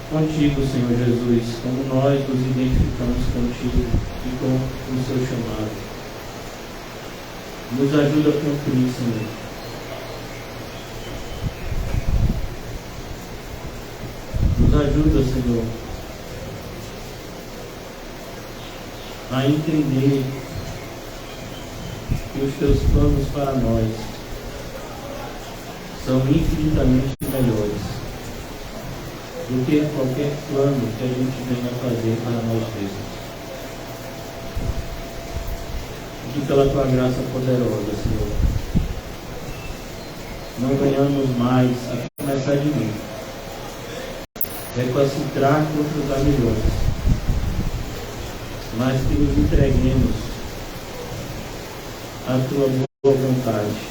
contigo, Senhor Jesus, como nós nos identificamos contigo e com o Seu chamado. Nos ajuda a cumprir, Senhor. Nos ajuda, Senhor, a entender que os Teus planos para nós são infinitamente melhores do que qualquer plano que a gente venha fazer para nós mesmos. E que pela Tua graça poderosa, Senhor, não venhamos mais a começar de mim, recalcitrar contra os aguilhões, mas que nos entreguemos à Tua boa vontade,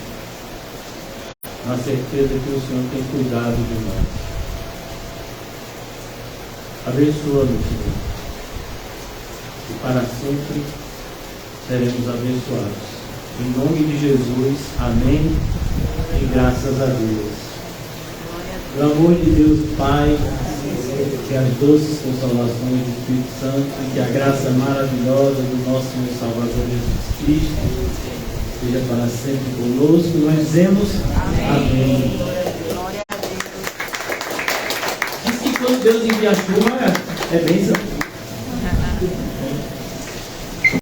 na certeza que o Senhor tem cuidado de nós. Abençoa-nos, Senhor, e para sempre seremos abençoados. Em nome de Jesus, amém e graças a Deus. O amor de Deus Pai, que as doces consolações do Espírito Santo e que a graça maravilhosa do nosso Senhor e Salvador Jesus Cristo seja para sempre conosco. Nós dizemos amém. Diz que quando Deus envia a chuva é bênção.